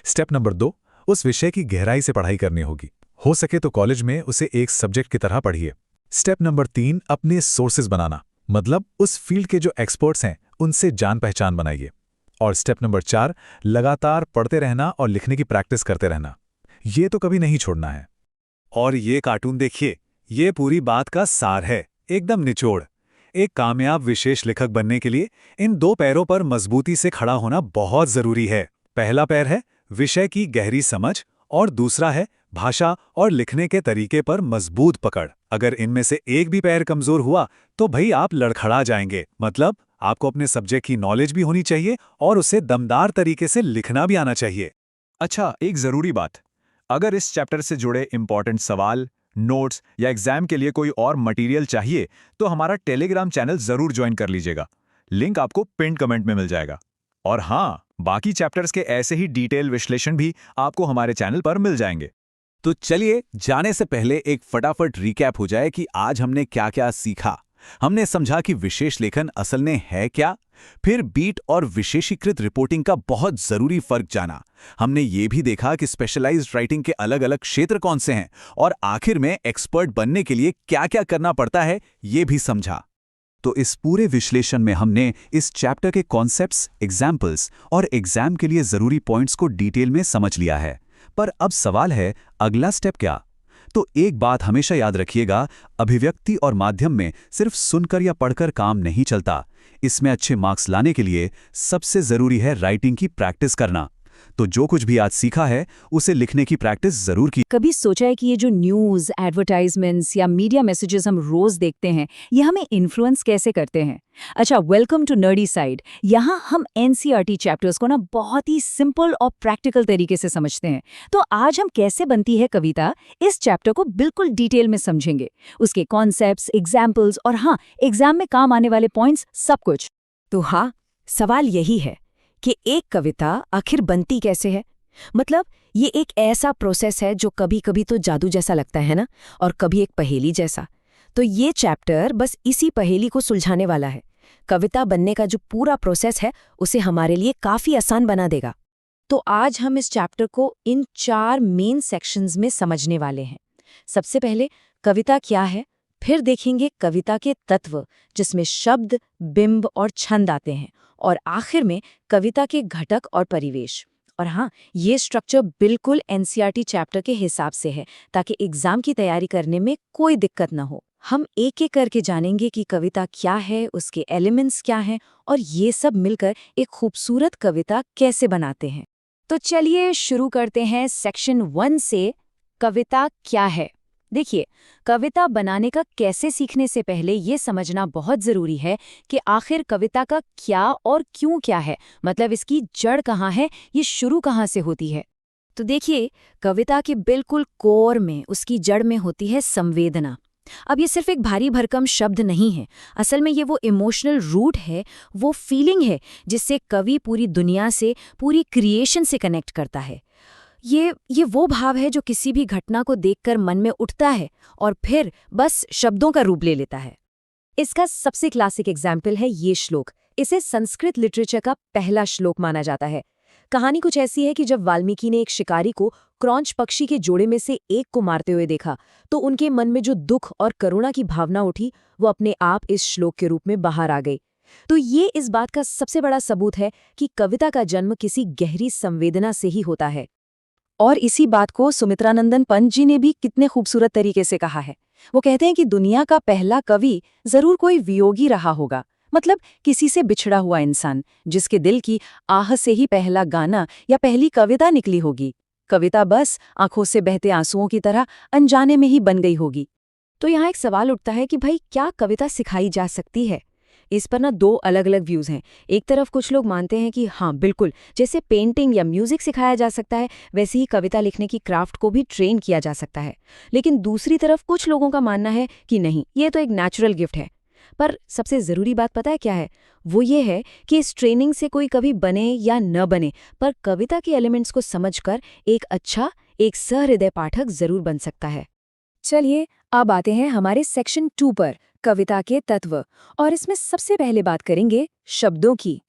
स्टेप नंबर 2, उस विषय की गहराई से पढ़ाई करनी होगी। हो सके तो कॉलेज में उसे एक सब्जेक्ट की तरह पढ़िए। स्टेप नंबर 3, अपने सोर्सेज बनाना, मतलब उस फील्ड के जो एक्सपर्ट्स हैं उनसे जान पहचान बनाइए। और स्टेप नंबर 4, लगातार पढ़ते रहना और लिखने की प्रैक्टिस करते रहना। ये तो कभी नहीं छोड़ना है। और ये कार्टून देखिए, ये पूरी बात का सार है, एकदम निचोड़। एक कामयाब विशेष लेखक बनने के लिए इन 2 पैरों पर मजबूती से खड़ा होना बहुत जरूरी है। पहला पैर है विषय की गहरी समझ और दूसरा है भाषा और लिखने के तरीके पर मजबूत पकड़। अगर इनमें से एक भी पैर कमजोर हुआ तो भाई आप लड़खड़ा जाएंगे। मतलब आपको अपने सब्जेक्ट की नॉलेज भी होनी चाहिए और उसे दमदार तरीके से लिखना भी आना चाहिए। अच्छा, एक जरूरी बात, अगर इस चैप्टर से जुड़े इंपॉर्टेंट सवाल, नोट्स या एग्जाम के लिए कोई और मटेरियल चाहिए तो हमारा टेलीग्राम चैनल जरूर ज्वाइन कर लीजिएगा। लिंक आपको पिन कमेंट में मिल जाएगा। और हाँ, बाकी चैप्टर्स के ऐसे ही डिटेल विश्लेषण भी आपको हमारे चैनल पर मिल जाएंगे। तो चलिए, जाने से पहले एक फटाफट रिकैप हो जाए कि आज हमने क्या-क्या सीखा। हमने समझा कि विशेष लेखन असल में है क्या, फिर बीट और विशेषीकृत रिपोर्टिंग का बहुत जरूरी फर्क जाना। हमने ये भी देखा कि स्पेशलाइज्ड राइटिंग के अलग-अलग क्षेत्र कौन से हैं, और आखिर में एक्सपर्ट बनने के लिए क्या-क्या करना पड़ता है, ये भी समझा। तो इस पूरे विश्लेषण में हमने इस चैप्टर के कॉन्सेप्ट्स, एग्जाम्पल्स और एग्जाम के लिए जरूरी पॉइंट्स को डिटेल में समझ लिया है। पर अब सवाल है, अगला स्टेप क्या? तो एक बात हमेशा याद रखिएगा, अभिव्यक्ति और माध्यम में सिर्फ सुनकर या पढ़कर काम नहीं चलता। इसमें अच्छे मार्क्स लाने के लिए सबसे जरूरी है राइटिंग की प्रैक्टिस करना। तो जो कुछ भी आज सीखा है उसे लिखने की प्रैक्टिस जरूर की। कभी सोचा है कि ये जो न्यूज़, एडवर्टाइजमेंट्स या मीडिया मैसेजेस हम रोज देखते हैं, ये हमें इन्फ्लुएंस कैसे करते हैं? अच्छा, वेलकम टू नर्डी साइड। यहाँ हम एनसीईआरटी चैप्टर्स को ना बहुत ही सिंपल और प्रैक्टिकल तरीके से समझते हैं। तो आज हम कैसे बनती है कविता, इस चैप्टर को बिल्कुल डिटेल में समझेंगे। उसके कॉन्सेप्ट्स, एग्जाम्पल्स और हाँ, एग्जाम में काम आने वाले पॉइंट्स, सब कुछ। तो हाँ, सवाल यही है कि एक कविता आखिर बनती कैसे है? मतलब ये एक ऐसा प्रोसेस है जो कभी कभी तो जादू जैसा लगता है ना, और कभी एक पहेली जैसा। तो ये चैप्टर बस इसी पहेली को सुलझाने वाला है। कविता बनने का जो पूरा प्रोसेस है उसे हमारे लिए काफी आसान बना देगा। तो आज हम इस चैप्टर को इन 4 मेन सेक्शंस में समझने वाले हैं। सबसे पहले कविता क्या है, फिर देखेंगे कविता के तत्व जिसमें शब्द, बिंब और छंद आते हैं, और आखिर में कविता के घटक और परिवेश। और हाँ, ये स्ट्रक्चर बिल्कुल एनसीईआरटी चैप्टर के हिसाब से है ताकि एग्जाम की तैयारी करने में कोई दिक्कत न हो। हम एक एक करके जानेंगे कि कविता क्या है, उसके एलिमेंट्स क्या हैं और ये सब मिलकर एक खूबसूरत कविता कैसे बनाते हैं। तो चलिए शुरू करते हैं सेक्शन 1 से, कविता क्या है। देखिए, कविता बनाने का कैसे सीखने से पहले ये समझना बहुत ज़रूरी है कि आखिर कविता का क्या और क्यों क्या है, मतलब इसकी जड़ कहाँ है, ये शुरू कहाँ से होती है। तो देखिए, कविता के बिल्कुल कोर में, उसकी जड़ में होती है संवेदना। अब ये सिर्फ एक भारी भरकम शब्द नहीं है, असल में ये वो इमोशनल रूट है, वो फीलिंग है जिससे कवि पूरी दुनिया से, पूरी क्रिएशन से कनेक्ट करता है। ये वो भाव है जो किसी भी घटना को देखकर मन में उठता है और फिर बस शब्दों का रूप ले लेता है। इसका सबसे क्लासिक एग्जाम्पल है ये श्लोक। इसे संस्कृत लिटरेचर का पहला श्लोक माना जाता है। कहानी कुछ ऐसी है कि जब वाल्मीकि ने एक शिकारी को क्रॉंच पक्षी के जोड़े में से एक को मारते हुए देखा, तो उनके मन में जो दुख और करुणा की भावना उठी, वो अपने आप इस श्लोक के रूप में बाहर आ गई। तो ये इस बात का सबसे बड़ा सबूत है कि कविता का जन्म किसी गहरी संवेदना से ही होता है। और इसी बात को सुमित्रानंदन पंत जी ने भी कितने खूबसूरत तरीके से कहा है। वो कहते हैं कि दुनिया का पहला कवि जरूर कोई वियोगी रहा होगा, मतलब किसी से बिछड़ा हुआ इंसान, जिसके दिल की आह से ही पहला गाना या पहली कविता निकली होगी। कविता बस आंखों से बहते आंसुओं की तरह अनजाने में ही बन गई होगी। तो यहाँ एक सवाल उठता है कि भाई, क्या कविता सिखाई जा सकती है? इस पर ना 2 अलग अलग व्यूज़ हैं। एक तरफ कुछ लोग मानते हैं कि हाँ बिल्कुल, जैसे पेंटिंग या म्यूजिक सिखाया जा सकता है, वैसे ही कविता लिखने की क्राफ्ट को भी ट्रेन किया जा सकता है। लेकिन दूसरी तरफ कुछ लोगों का मानना है कि नहीं, ये तो एक नेचुरल गिफ्ट है। पर सबसे ज़रूरी बात पता है क्या है? वो ये है कि इस ट्रेनिंग से कोई कभी बने या न बने, पर कविता के एलिमेंट्स को समझकर एक सहृदय पाठक जरूर बन सकता है। चलिए अब आते हैं हमारे सेक्शन 2 पर, कविता के तत्व। और इसमें सबसे पहले बात करेंगे शब्दों की।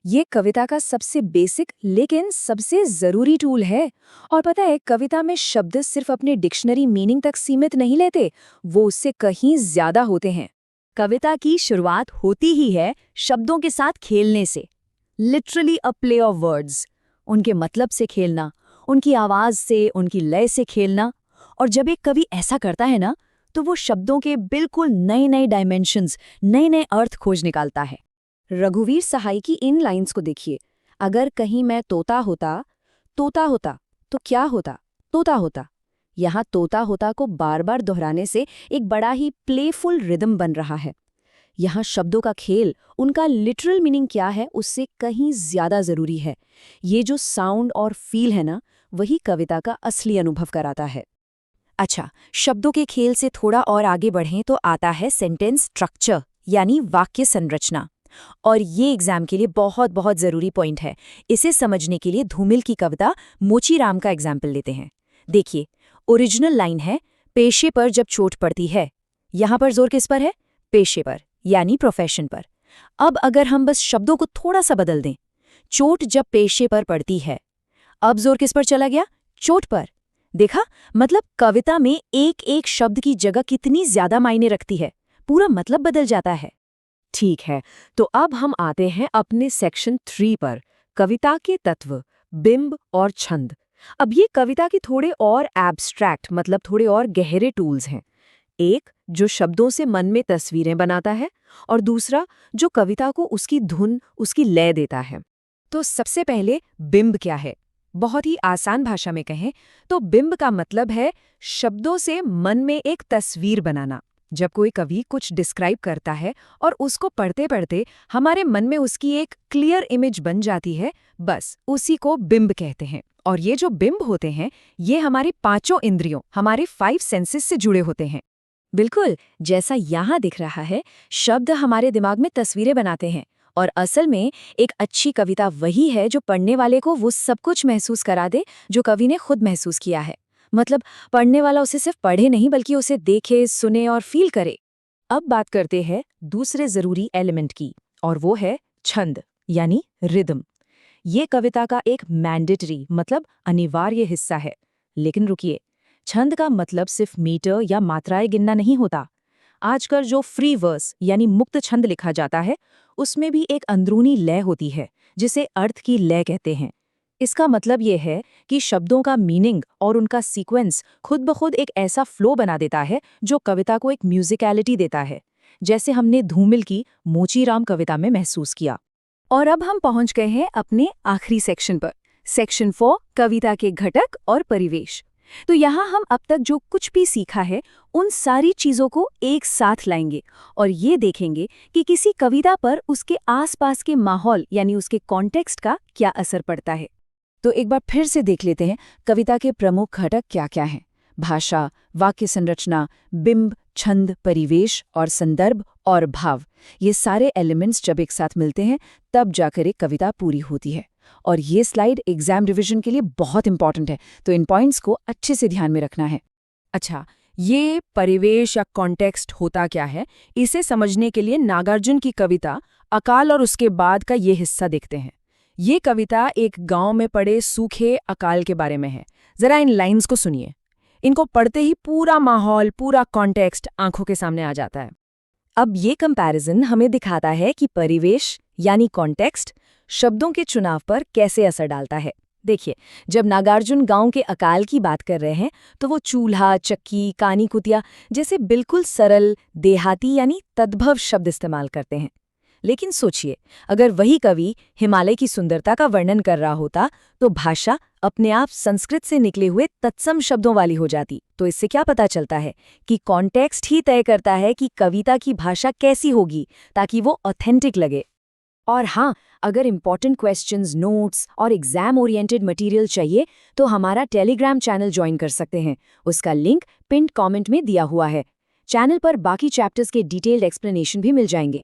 ये कविता का सबसे बेसिक लेकिन सबसे जरूरी टूल है। और पता है, कविता में शब्द सिर्फ अपने डिक्शनरी मीनिंग तक सीमित नहीं लेते, वो उससे कहीं ज्यादा होते हैं। कविता की शुरुआत होती ही है शब्दों के साथ खेलने से। Literally a play of words. उनके मतलब से खेलना, उनकी आवाज से, उनकी लय से खेलना। और जब एक कवि ऐसा करता है ना, तो वो शब्दों के बिल्कुल नए नए डायमेंशंस, नए नए अर्थ खोज निकालता है। रघुवीर सहाय की इन लाइंस को देखिए। अगर कहीं मैं तोता होता तो क्या होता? तोता होता। यहाँ तोता होता को बार बार दोहराने से एक बड़ा ही प्लेफुल रिदम बन रहा है। यहाँ शब्दों का खेल, उनका लिटरल मीनिंग क्या है उससे कहीं ज्यादा जरूरी है। ये जो साउंड और फील है ना, वही कविता का असली अनुभव कराता है। अच्छा, शब्दों के खेल से थोड़ा और आगे बढ़ें तो आता है सेंटेंस स्ट्रक्चर, यानी वाक्य संरचना। और ये एग्जाम के लिए बहुत बहुत जरूरी पॉइंट है। इसे समझने के लिए धूमिल की कविता मोचीराम का एग्जाम्पल लेते हैं। देखिए, ओरिजिनल लाइन है, पेशे पर जब चोट पड़ती है। यहाँ पर जोर किस पर है? पेशे पर, यानी प्रोफेशन पर। अब अगर हम बस शब्दों को थोड़ा सा बदल दें, चोट जब पेशे पर पड़ती है, अब जोर किस पर चला गया? चोट पर। देखा, मतलब कविता में एक एक शब्द की जगह कितनी ज्यादा मायने रखती है, पूरा मतलब बदल जाता है। ठीक है, तो अब हम आते हैं अपने सेक्शन 3 पर, कविता के तत्व, बिंब और छंद। अब ये कविता के थोड़े और एब्स्ट्रैक्ट, मतलब थोड़े और गहरे टूल्स हैं। एक जो शब्दों से मन में तस्वीरें बनाता है, और दूसरा जो कविता को उसकी धुन, उसकी लय देता है। तो सबसे पहले बिंब क्या है? बहुत ही आसान भाषा में कहें तो बिंब का मतलब है शब्दों से मन में एक तस्वीर बनाना। जब कोई कवि कुछ डिस्क्राइब करता है और उसको पढ़ते पढ़ते हमारे मन में उसकी एक क्लियर इमेज बन जाती है, बस उसी को बिंब कहते हैं। और ये जो बिंब होते हैं, ये हमारी 5 इंद्रियों, हमारे 5 सेंसेस से जुड़े होते हैं। बिल्कुल जैसा यहाँ दिख रहा है, शब्द हमारे दिमाग में तस्वीरें बनाते हैं और असल में एक अच्छी कविता वही है जो पढ़ने वाले को वो सब कुछ महसूस करा दे जो कवि ने खुद महसूस किया है। मतलब पढ़ने वाला उसे सिर्फ पढ़े नहीं बल्कि उसे देखे, सुने और फील करे। अब बात करते हैं दूसरे जरूरी एलिमेंट की, और वो है छंद यानी रिदम। ये कविता का एक मैंडेटरी मतलब अनिवार्य हिस्सा है। लेकिन रुकिए, छंद का मतलब सिर्फ मीटर या मात्राएं गिनना नहीं होता। आजकल जो फ्री वर्स यानी मुक्त छंद लिखा जाता है उसमें भी एक अंदरूनी लय होती है जिसे अर्थ की लय कहते हैं। इसका मतलब ये है कि शब्दों का मीनिंग और उनका सीक्वेंस खुद ब खुद एक ऐसा फ्लो बना देता है जो कविता को एक म्यूजिकलिटी देता है, जैसे हमने धूमिल की मोचीराम कविता में महसूस किया। और अब हम पहुंच गए हैं अपने आखिरी सेक्शन पर, सेक्शन 4, कविता के घटक और परिवेश। तो यहाँ हम अब तक जो कुछ भी सीखा है उन सारी चीजों को एक साथ लाएंगे और ये देखेंगे कि किसी कविता पर उसके आसपास के माहौल यानी उसके कॉन्टेक्स्ट का क्या असर पड़ता है। तो एक बार फिर से देख लेते हैं कविता के प्रमुख घटक क्या क्या हैं। भाषा, वाक्य संरचना, बिंब, छंद, परिवेश और संदर्भ और भाव, ये सारे एलिमेंट्स जब एक साथ मिलते हैं तब जाकर एक कविता पूरी होती है। और ये स्लाइड एग्जाम रिवीजन के लिए बहुत इंपॉर्टेंट है, तो इन पॉइंट्स को अच्छे से ध्यान में रखना है। अच्छा, ये परिवेश या कॉन्टेक्स्ट होता क्या है, इसे समझने के लिए नागार्जुन की कविता अकाल और उसके बाद का ये हिस्सा देखते हैं। ये कविता एक गांव में पड़े सूखे अकाल के बारे में है। जरा इन लाइंस को सुनिए। इनको पढ़ते ही पूरा माहौल, पूरा कॉन्टेक्स्ट आंखों के सामने आ जाता है। अब ये कंपैरिजन हमें दिखाता है कि परिवेश यानी कॉन्टेक्स्ट शब्दों के चुनाव पर कैसे असर डालता है। देखिए, जब नागार्जुन गांव के अकाल की बात कर रहे हैं तो वो चूल्हा, चक्की, कानी कुतिया जैसे बिल्कुल सरल, देहाती यानी तद्भव शब्द इस्तेमाल करते हैं। लेकिन सोचिए, अगर वही कवि हिमालय की सुंदरता का वर्णन कर रहा होता तो भाषा अपने आप संस्कृत से निकले हुए तत्सम शब्दों वाली हो जाती। तो इससे क्या पता चलता है कि कॉन्टेक्स्ट ही तय करता है कि कविता की भाषा कैसी होगी ताकि वो ऑथेंटिक लगे। और हाँ, अगर इंपॉर्टेंट क्वेश्चंस, नोट्स और एग्जाम ओरिएंटेड मटेरियल चाहिए तो हमारा टेलीग्राम चैनल ज्वाइन कर सकते हैं। उसका लिंक पिन्ड कमेंट में दिया हुआ है। चैनल पर बाकी चैप्टर्स के डिटेल्ड एक्सप्लेनेशन भी मिल जाएंगे।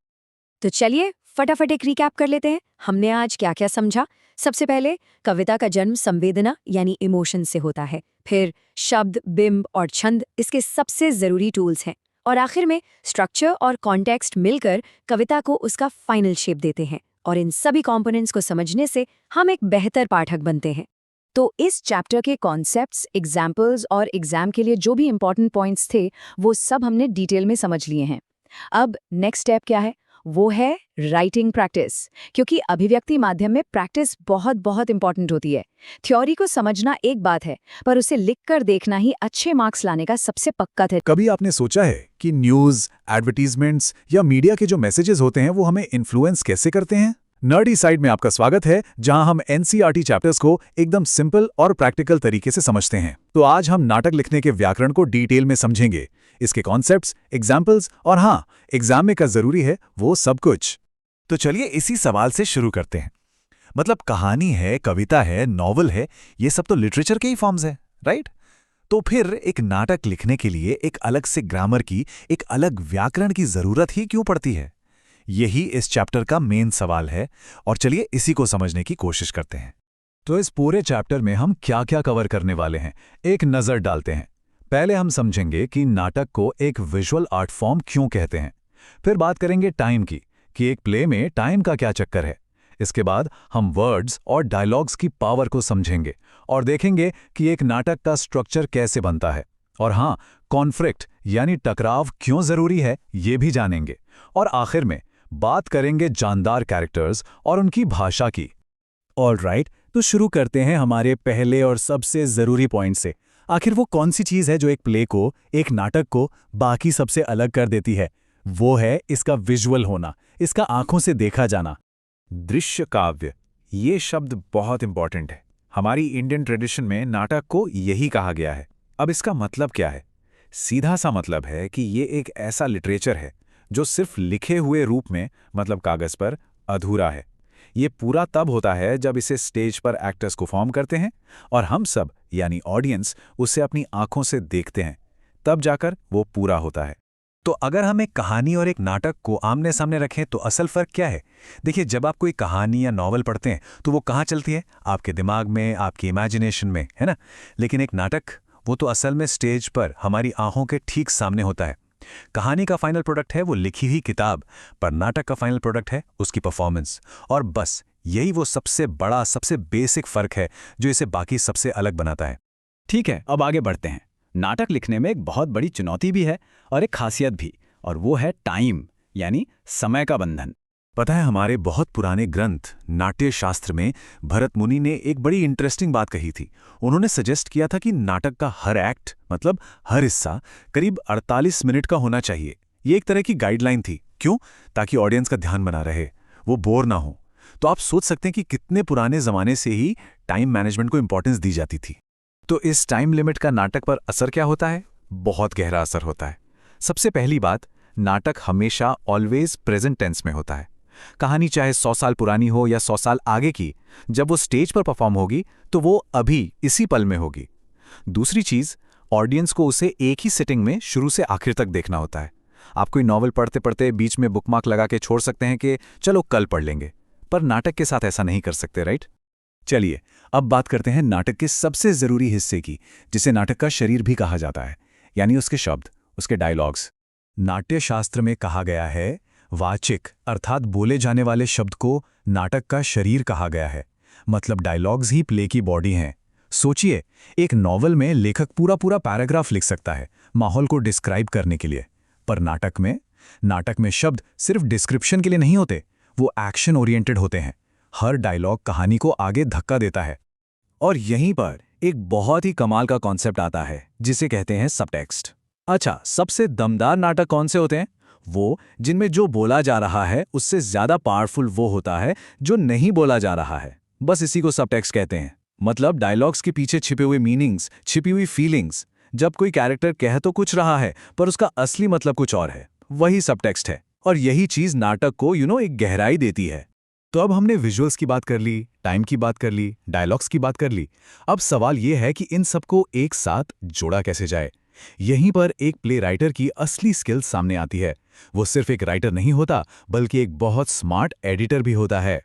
तो चलिए फटाफट एक रिकैप कर लेते हैं, हमने आज क्या क्या समझा। सबसे पहले, कविता का जन्म संवेदना यानी इमोशन से होता है। फिर शब्द, बिंब और छंद इसके सबसे जरूरी टूल्स हैं। और आखिर में स्ट्रक्चर और कॉन्टेक्स्ट मिलकर कविता को उसका फाइनल शेप देते हैं। और इन सभी कंपोनेंट्स को समझने से हम एक बेहतर पाठक बनते हैं। तो इस चैप्टर के कॉन्सेप्ट्स, एग्जाम्पल्स और एग्जाम के लिए जो भी इंपॉर्टेंट पॉइंट्स थे वो सब हमने डिटेल में समझ लिए हैं। अब नेक्स्ट स्टेप क्या है? वो है राइटिंग प्रैक्टिस, क्योंकि अभिव्यक्ति माध्यम में प्रैक्टिस बहुत बहुत इंपॉर्टेंट होती है। थ्योरी को समझना एक बात है, पर उसे लिखकर देखना ही अच्छे मार्क्स लाने का सबसे पक्का तरीका। कभी आपने सोचा है कि न्यूज़, एडवर्टीजमेंट्स या मीडिया के जो मैसेजेस होते हैं वो हमें इन्फ्लुएंस कैसे करते हैं? नर्डी साइड में आपका स्वागत है, जहां हम एनसीईआरटी चैप्टर्स को एकदम सिंपल और प्रैक्टिकल तरीके से समझते हैं। तो आज हम नाटक लिखने के व्याकरण को डिटेल में समझेंगे, इसके कॉन्सेप्ट्स, एग्जाम्पल्स और हाँ, एग्जाम में का जरूरी है वो सब कुछ। तो चलिए इसी सवाल से शुरू करते हैं। मतलब कहानी है, कविता है, नॉवल है, ये सब तो लिटरेचर के ही फॉर्म्स है, राइट? तो फिर एक नाटक लिखने के लिए एक अलग से ग्रामर की, एक अलग व्याकरण की जरूरत ही क्यों पड़ती है? यही इस चैप्टर का मेन सवाल है और चलिए इसी को समझने की कोशिश करते हैं। तो इस पूरे चैप्टर में हम क्या क्या कवर करने वाले हैं, एक नज़र डालते हैं। पहले हम समझेंगे कि नाटक को एक विजुअल आर्ट फॉर्म क्यों कहते हैं। फिर बात करेंगे टाइम की, कि एक प्ले में टाइम का क्या चक्कर है। इसके बाद हम वर्ड्स और डायलॉग्स की पावर को समझेंगे और देखेंगे कि एक नाटक का स्ट्रक्चर कैसे बनता है। और हाँ, कॉन्फ्लिक्ट यानी टकराव क्यों जरूरी है ये भी जानेंगे। और आखिर में बात करेंगे जानदार कैरेक्टर्स और उनकी भाषा की। ऑलराइट, तो शुरू करते हैं हमारे पहले और सबसे ज़रूरी पॉइंट से। आखिर वो कौन सी चीज़ है जो एक प्ले को, एक नाटक को बाकी सबसे अलग कर देती है? वो है इसका विजुअल होना, इसका आंखों से देखा जाना। दृश्य काव्य, ये शब्द बहुत इंपॉर्टेंट है। हमारी इंडियन ट्रेडिशन में नाटक को यही कहा गया है। अब इसका मतलब क्या है? सीधा सा मतलब है कि ये एक ऐसा लिटरेचर है जो सिर्फ लिखे हुए रूप में, मतलब कागज पर, अधूरा है। ये पूरा तब होता है जब इसे स्टेज पर एक्टर्स को परफॉर्म करते हैं और हम सब यानी ऑडियंस उसे अपनी आंखों से देखते हैं, तब जाकर वो पूरा होता है। तो अगर हम एक कहानी और एक नाटक को आमने सामने रखें तो असल फर्क क्या है? देखिए, जब आप कोई कहानी या नॉवल पढ़ते हैं तो वो कहाँ चलती है? आपके दिमाग में, आपकी इमेजिनेशन में, है ना? लेकिन एक नाटक, वो तो असल में स्टेज पर हमारी आंखों के ठीक सामने होता है। कहानी का फाइनल प्रोडक्ट है वो लिखी हुई किताब, पर नाटक का फाइनल प्रोडक्ट है उसकी परफॉर्मेंस। और बस यही वो सबसे बड़ा, सबसे बेसिक फर्क है जो इसे बाकी सबसे अलग बनाता है। ठीक है, अब आगे बढ़ते हैं। नाटक लिखने में एक बहुत बड़ी चुनौती भी है और एक खासियत भी, और वो है टाइम, यानी समय का बंधन। पता है, हमारे बहुत पुराने ग्रंथ नाट्य शास्त्र में भरत मुनि ने एक बड़ी इंटरेस्टिंग बात कही थी। उन्होंने सजेस्ट किया था कि नाटक का हर एक्ट, मतलब हर हिस्सा, करीब 48 मिनट का होना चाहिए। ये एक तरह की गाइडलाइन थी। क्यों? ताकि ऑडियंस का ध्यान बना रहे, वो बोर ना हो। तो आप सोच सकते हैं कि कितने पुराने जमाने से ही टाइम मैनेजमेंट को इंपॉर्टेंस दी जाती थी। तो इस टाइम लिमिट का नाटक पर असर क्या होता है? बहुत गहरा असर होता है। सबसे पहली बात, नाटक हमेशा ऑलवेज प्रेजेंट टेंस में होता है। कहानी चाहे 100 साल पुरानी हो या 100 साल आगे की, जब वो स्टेज पर परफॉर्म होगी तो वो अभी इसी पल में होगी। दूसरी चीज, ऑडियंस को उसे एक ही सिटिंग में शुरू से आखिर तक देखना होता है। आप कोई नॉवल पढ़ते पढ़ते बीच में बुकमार्क लगा के छोड़ सकते हैं कि चलो कल पढ़ लेंगे, पर नाटक के साथ ऐसा नहीं कर सकते, राइट? चलिए, अब बात करते हैं नाटक के सबसे जरूरी हिस्से की, जिसे नाटक का शरीर भी कहा जाता है, यानी उसके शब्द, उसके डायलॉग्स। नाट्य शास्त्र में कहा गया है, वाचिक अर्थात बोले जाने वाले शब्द को नाटक का शरीर कहा गया है। मतलब डायलॉग्स ही प्ले की बॉडी हैं। सोचिए, एक नॉवल में लेखक पूरा पूरा पैराग्राफ लिख सकता है माहौल को डिस्क्राइब करने के लिए, पर नाटक में शब्द सिर्फ डिस्क्रिप्शन के लिए नहीं होते, वो एक्शन ओरिएंटेड होते हैं। हर डायलॉग कहानी को आगे धक्का देता है। और यहीं पर एक बहुत ही कमाल का कॉन्सेप्ट आता है, जिसे कहते हैं सबटेक्स्ट। अच्छा, सबसे दमदार नाटक कौन से होते हैं? वो जिनमें जो बोला जा रहा है उससे ज्यादा पावरफुल वो होता है जो नहीं बोला जा रहा है। बस इसी को सबटेक्स्ट कहते हैं। मतलब डायलॉग्स के पीछे छिपे हुए मीनिंग्स, छिपी हुई फीलिंग्स। जब कोई कैरेक्टर कह तो कुछ रहा है पर उसका असली मतलब कुछ और है, वही सबटेक्स्ट है। और यही चीज नाटक को एक गहराई देती है। तो अब हमने विजुअल्स की बात कर ली, टाइम की बात कर ली, डायलॉग्स की बात कर ली। अब सवाल यह है कि इन सबको एक साथ जोड़ा कैसे जाए। यहीं पर एक प्ले राइटर की असली स्किल सामने आती है। वो सिर्फ एक राइटर नहीं होता, बल्कि एक बहुत स्मार्ट एडिटर भी होता है।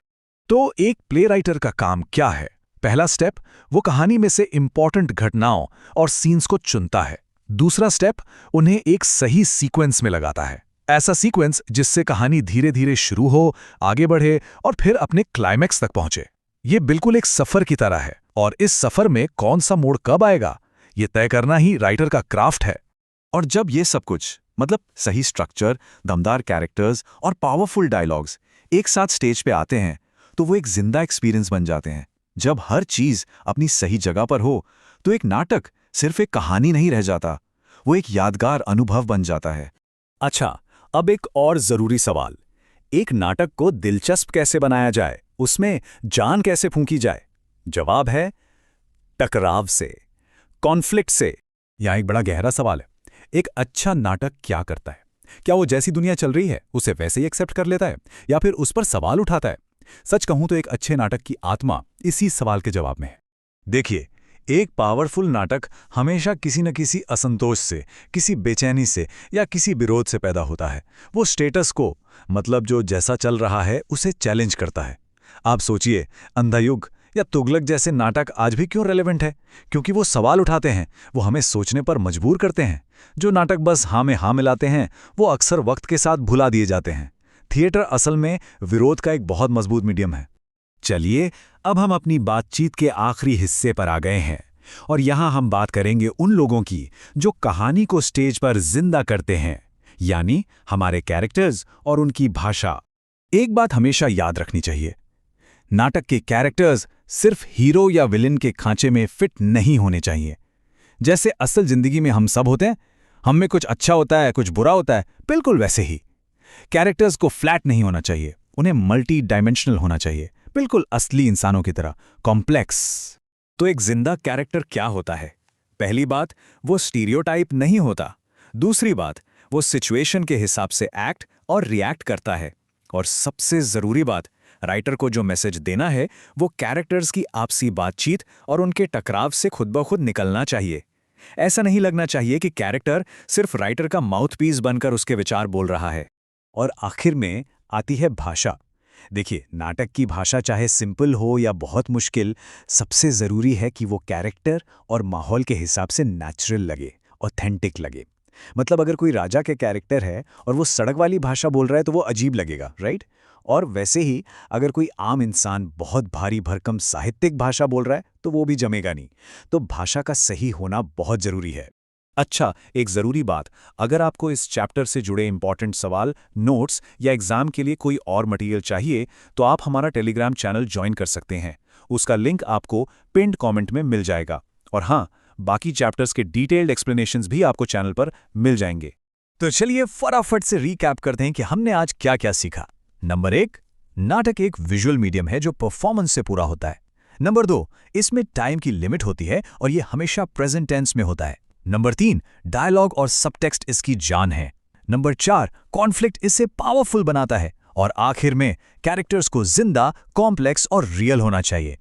तो एक प्ले राइटर का काम क्या है? पहला स्टेप, वो कहानी में से इंपॉर्टेंट घटनाओं और सीन्स को चुनता है। दूसरा स्टेप, उन्हें एक सही सीक्वेंस में लगाता है। ऐसा सीक्वेंस जिससे कहानी धीरे धीरे शुरू हो, आगे बढ़े और फिर अपने क्लाइमैक्स तक पहुंचे। ये बिल्कुल एक सफर की तरह है, और इस सफर में कौन सा मोड़ कब आएगा, ये तय करना ही राइटर का क्राफ्ट है। और जब ये सब कुछ, मतलब सही स्ट्रक्चर, दमदार कैरेक्टर्स और पावरफुल डायलॉग्स एक साथ स्टेज पे आते हैं, तो वो एक जिंदा एक्सपीरियंस बन जाते हैं। जब हर चीज अपनी सही जगह पर हो, तो एक नाटक सिर्फ एक कहानी नहीं रह जाता, वो एक यादगार अनुभव बन जाता है। अच्छा, अब एक और जरूरी सवाल, एक नाटक को दिलचस्प कैसे बनाया जाए, उसमें जान कैसे फूंकी जाए? जवाब है टकराव से, कॉन्फ्लिक्ट से। यह एक बड़ा गहरा सवाल है। एक अच्छा नाटक क्या करता है? क्या वो जैसी दुनिया चल रही है उसे वैसे ही एक्सेप्ट कर लेता है, या फिर उस पर सवाल उठाता है? सच कहूं तो एक अच्छे नाटक की आत्मा इसी सवाल के जवाब में है। देखिए, एक पावरफुल नाटक हमेशा किसी न किसी असंतोष से, किसी बेचैनी से या किसी विरोध से पैदा होता है। वो स्टेटस को, मतलब जो जैसा चल रहा है, उसे चैलेंज करता है। आप सोचिए, अंधायुग या तुगलक जैसे नाटक आज भी क्यों रेलेवेंट है? क्योंकि वो सवाल उठाते हैं, वो हमें सोचने पर मजबूर करते हैं। जो नाटक बस हाँ में हाँ मिलाते हैं, वो अक्सर वक्त के साथ भुला दिए जाते हैं। थिएटर असल में विरोध का एक बहुत मजबूत मीडियम है। चलिए, अब हम अपनी बातचीत के आखिरी हिस्से पर आ गए हैं, और यहां हम बात करेंगे उन लोगों की जो कहानी को स्टेज पर जिंदा करते हैं, यानी हमारे कैरेक्टर्स और उनकी भाषा। एक बात हमेशा याद रखनी चाहिए, नाटक के कैरेक्टर्स सिर्फ हीरो या विलेन के खांचे में फिट नहीं होने चाहिए। जैसे असल जिंदगी में हम सब होते हैं, हम में कुछ अच्छा होता है, कुछ बुरा होता है, बिल्कुल वैसे ही कैरेक्टर्स को फ्लैट नहीं होना चाहिए, उन्हें मल्टी डायमेंशनल होना चाहिए, बिल्कुल असली इंसानों की तरह, कॉम्प्लेक्स। तो एक जिंदा कैरेक्टर क्या होता है? पहली बात, वो स्टीरियोटाइप नहीं होता। दूसरी बात, वो सिचुएशन के हिसाब से एक्ट और रिएक्ट करता है। और सबसे जरूरी बात, राइटर को जो मैसेज देना है वो कैरेक्टर्स की आपसी बातचीत और उनके टकराव से खुद ब खुद निकलना चाहिए। ऐसा नहीं लगना चाहिए कि कैरेक्टर सिर्फ राइटर का माउथपीस बनकर उसके विचार बोल रहा है। और आखिर में आती है भाषा। देखिए, नाटक की भाषा चाहे सिंपल हो या बहुत मुश्किल, सबसे ज़रूरी है कि वो कैरेक्टर और माहौल के हिसाब से नेचुरल लगे, ऑथेंटिक लगे। मतलब अगर कोई राजा के कैरेक्टर है और वो सड़क वाली भाषा बोल रहा है तो वो अजीब लगेगा, राइट? और वैसे ही अगर कोई आम इंसान बहुत भारी भरकम साहित्यिक भाषा बोल रहा है तो वो भी जमेगा नहीं। तो भाषा का सही होना बहुत ज़रूरी है। अच्छा, एक ज़रूरी बात, अगर आपको इस चैप्टर से जुड़े इंपॉर्टेंट सवाल, नोट्स या एग्जाम के लिए कोई और मटेरियल चाहिए तो आप हमारा टेलीग्राम चैनल ज्वाइन कर सकते हैं। उसका लिंक आपको पिन्ड कमेंट में मिल जाएगा। और हाँ, बाकी चैप्टर्स के डिटेल्ड एक्सप्लेनेशंस भी आपको चैनल पर मिल जाएंगे। तो चलिए फटाफट से रीकैप करते हैं कि हमने आज क्या क्या सीखा। नंबर 1, नाटक एक विजुअल मीडियम है जो परफॉर्मेंस से पूरा होता है। नंबर 2, इसमें टाइम की लिमिट होती है और ये हमेशा प्रेजेंट टेंस में होता है। नंबर 3, डायलॉग और सबटेक्स्ट इसकी जान है। नंबर 4, कॉन्फ्लिक्ट इसे पावरफुल बनाता है। और आखिर में कैरेक्टर्स को जिंदा, कॉम्प्लेक्स और रियल होना चाहिए।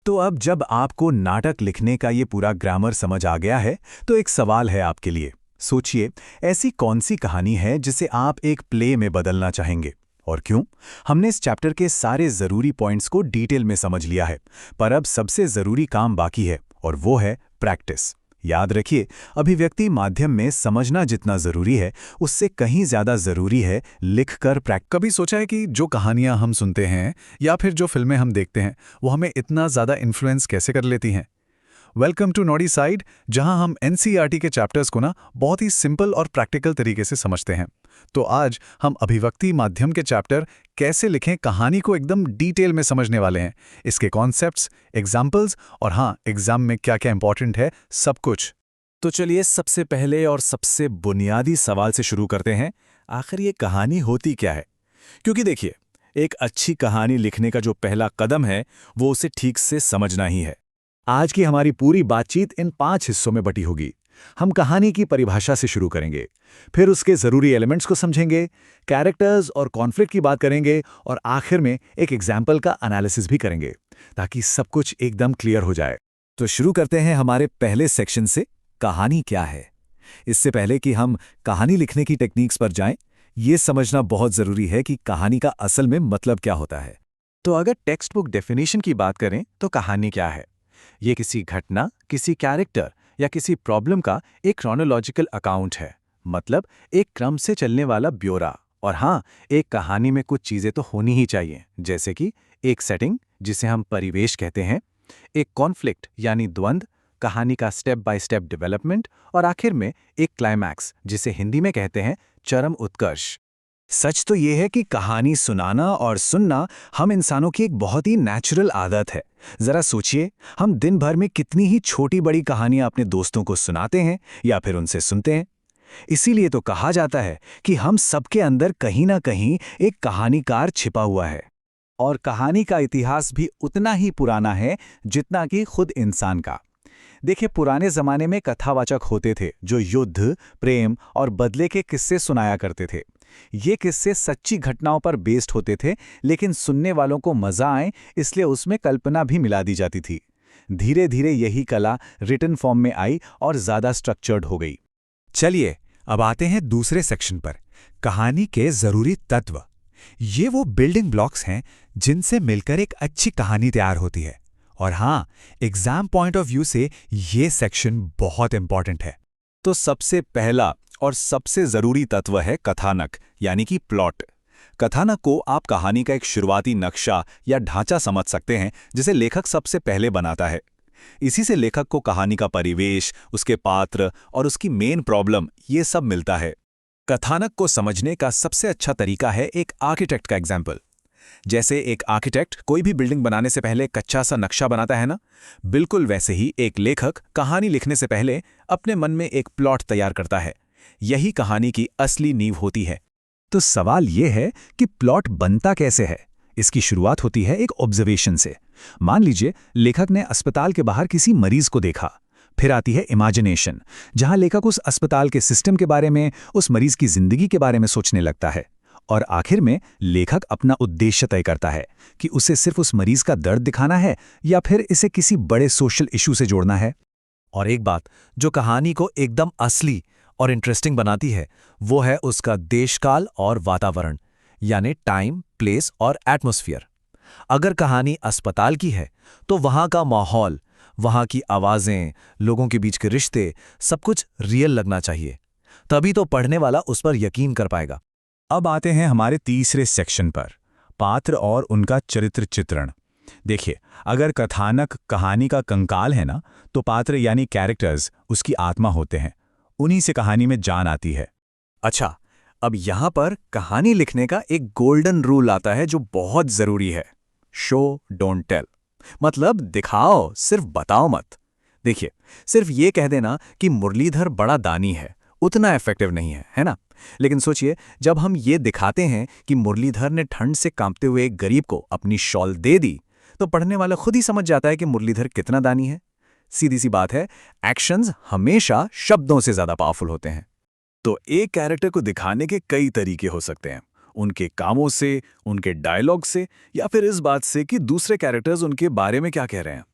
तो अब जब आपको नाटक लिखने का ये पूरा ग्रामर समझ आ गया है तो एक सवाल है आपके लिए। सोचिए, ऐसी कौन सी कहानी है जिसे आप एक प्ले में बदलना चाहेंगे और क्यों? हमने इस चैप्टर के सारे ज़रूरी पॉइंट्स को डिटेल में समझ लिया है, पर अब सबसे ज़रूरी काम बाकी है और वो है प्रैक्टिस। याद रखिए, अभिव्यक्ति माध्यम में समझना जितना ज़रूरी है उससे कहीं ज़्यादा ज़रूरी है लिखकर प्रैक्टिस। कभी सोचा है कि जो कहानियां हम सुनते हैं या फिर जो फिल्में हम देखते हैं वो हमें इतना ज़्यादा इन्फ्लुएंस कैसे कर लेती हैं? वेलकम टू नॉडी साइड, जहां हम एनसीईआरटी के चैप्टर्स को बहुत ही सिंपल और प्रैक्टिकल तरीके से समझते हैं। तो आज हम अभिव्यक्ति माध्यम के चैप्टर कैसे लिखें कहानी को एकदम डिटेल में समझने वाले हैं। इसके कॉन्सेप्ट्स, एग्जाम्पल्स और हाँ, एग्जाम में क्या क्या इंपॉर्टेंट है, सब कुछ। तो चलिए सबसे पहले और सबसे बुनियादी सवाल से शुरू करते हैं। आखिर ये कहानी होती क्या है? क्योंकि देखिए, एक अच्छी कहानी लिखने का जो पहला कदम है वो उसे ठीक से समझना ही है। आज की हमारी पूरी बातचीत इन 5 हिस्सों में बटी होगी। हम कहानी की परिभाषा से शुरू करेंगे, फिर उसके ज़रूरी एलिमेंट्स को समझेंगे, कैरेक्टर्स और कॉन्फ्लिक्ट की बात करेंगे और आखिर में एक एग्जाम्पल का एनालिसिस भी करेंगे ताकि सब कुछ एकदम क्लियर हो जाए। तो शुरू करते हैं हमारे पहले सेक्शन से, कहानी क्या है। इससे पहले कि हम कहानी लिखने की टेक्निक्स पर जाएं, ये समझना बहुत ज़रूरी है कि कहानी का असल में मतलब क्या होता है। तो अगर टेक्स्ट बुक डेफिनेशन की बात करें तो कहानी क्या है? ये किसी घटना, किसी कैरेक्टर या किसी प्रॉब्लम का एक क्रोनोलॉजिकल अकाउंट है, मतलब एक क्रम से चलने वाला ब्यौरा। और हाँ, एक कहानी में कुछ चीज़ें तो होनी ही चाहिए, जैसे कि एक सेटिंग जिसे हम परिवेश कहते हैं, एक कॉन्फ्लिक्ट यानी द्वंद्व, कहानी का स्टेप बाय स्टेप डेवलपमेंट और आखिर में एक क्लाइमैक्स जिसे हिंदी में कहते हैं चरम उत्कर्ष। सच तो ये है कि कहानी सुनाना और सुनना हम इंसानों की एक बहुत ही नेचुरल आदत है। जरा सोचिए, हम दिन भर में कितनी ही छोटी बड़ी कहानियां अपने दोस्तों को सुनाते हैं या फिर उनसे सुनते हैं। इसीलिए तो कहा जाता है कि हम सबके अंदर कहीं ना कहीं एक कहानीकार छिपा हुआ है। और कहानी का इतिहास भी उतना ही पुराना है जितना कि खुद इंसान का। देखिए, पुराने जमाने में कथावाचक होते थे जो युद्ध, प्रेम और बदले के किस्से सुनाया करते थे। ये किस्से सच्ची घटनाओं पर बेस्ड होते थे, लेकिन सुनने वालों को मजा आए इसलिए उसमें कल्पना भी मिला दी जाती थी। धीरे धीरे यही कला रिटन फॉर्म में आई और ज्यादा स्ट्रक्चर्ड हो गई। चलिए अब आते हैं दूसरे सेक्शन पर, कहानी के जरूरी तत्व। ये वो बिल्डिंग ब्लॉक्स हैं जिनसे मिलकर एक अच्छी कहानी तैयार होती है। और हाँ, एग्जाम पॉइंट ऑफ व्यू से ये सेक्शन बहुत इंपॉर्टेंट है। तो सबसे पहला और सबसे जरूरी तत्व है कथानक, यानी कि प्लॉट। कथानक को आप कहानी का एक शुरुआती नक्शा या ढांचा समझ सकते हैं जिसे लेखक सबसे पहले बनाता है। इसी से लेखक को कहानी का परिवेश, उसके पात्र और उसकी मेन प्रॉब्लम ये सब मिलता है। कथानक को समझने का सबसे अच्छा तरीका है एक आर्किटेक्ट का एग्जाम्पल। जैसे एक आर्किटेक्ट कोई भी बिल्डिंग बनाने से पहले कच्चा सा नक्शा बनाता है ना, बिल्कुल वैसे ही एक लेखक कहानी लिखने से पहले अपने मन में एक प्लॉट तैयार करता है। यही कहानी की असली नींव होती है। तो सवाल यह है कि प्लॉट बनता कैसे है। इसकी शुरुआत होती है एक ऑब्जर्वेशन से। मान लीजिए लेखक ने अस्पताल के बाहर किसी मरीज को देखा। फिर आती है इमेजिनेशन, जहां लेखक उस अस्पताल के सिस्टम के बारे में, उस मरीज की जिंदगी के बारे में सोचने लगता है। और आखिर में लेखक अपना उद्देश्य तय करता है कि उसे सिर्फ उस मरीज का दर्द दिखाना है या फिर इसे किसी बड़े सोशल इशू से जोड़ना है। और एक बात जो कहानी को एकदम असली और इंटरेस्टिंग बनाती है वो है उसका देशकाल और वातावरण, यानी टाइम, प्लेस और एटमॉस्फेयर। अगर कहानी अस्पताल की है तो वहाँ का माहौल, वहाँ की आवाज़ें, लोगों के बीच के रिश्ते, सब कुछ रियल लगना चाहिए। तभी तो पढ़ने वाला उस पर यकीन कर पाएगा। अब आते हैं हमारे तीसरे सेक्शन पर, पात्र और उनका चरित्र चित्रण। देखिए, अगर कथानक कहानी का कंकाल है ना, तो पात्र यानी कैरेक्टर्स उसकी आत्मा होते हैं। उन्हीं से कहानी में जान आती है। अच्छा, अब यहाँ पर कहानी लिखने का एक गोल्डन रूल आता है जो बहुत जरूरी है। शो डोंट टेल, मतलब दिखाओ, सिर्फ बताओ मत। देखिए, सिर्फ ये कह देना कि मुरलीधर बड़ा दानी है उतना इफेक्टिव नहीं है, है ना? लेकिन सोचिए, जब हम ये दिखाते हैं कि मुरलीधर ने ठंड से कांपते हुए एक गरीब को अपनी शॉल दे दी, तो पढ़ने वाला खुद ही समझ जाता है कि मुरलीधर कितना दानी है। सीधी सी बात है, एक्शंस हमेशा शब्दों से ज्यादा पावरफुल होते हैं। तो एक कैरेक्टर को दिखाने के कई तरीके हो सकते हैं, उनके कामों से, उनके डायलॉग से, या फिर इस बात से कि दूसरे कैरेक्टर्स उनके बारे में क्या कह रहे हैं।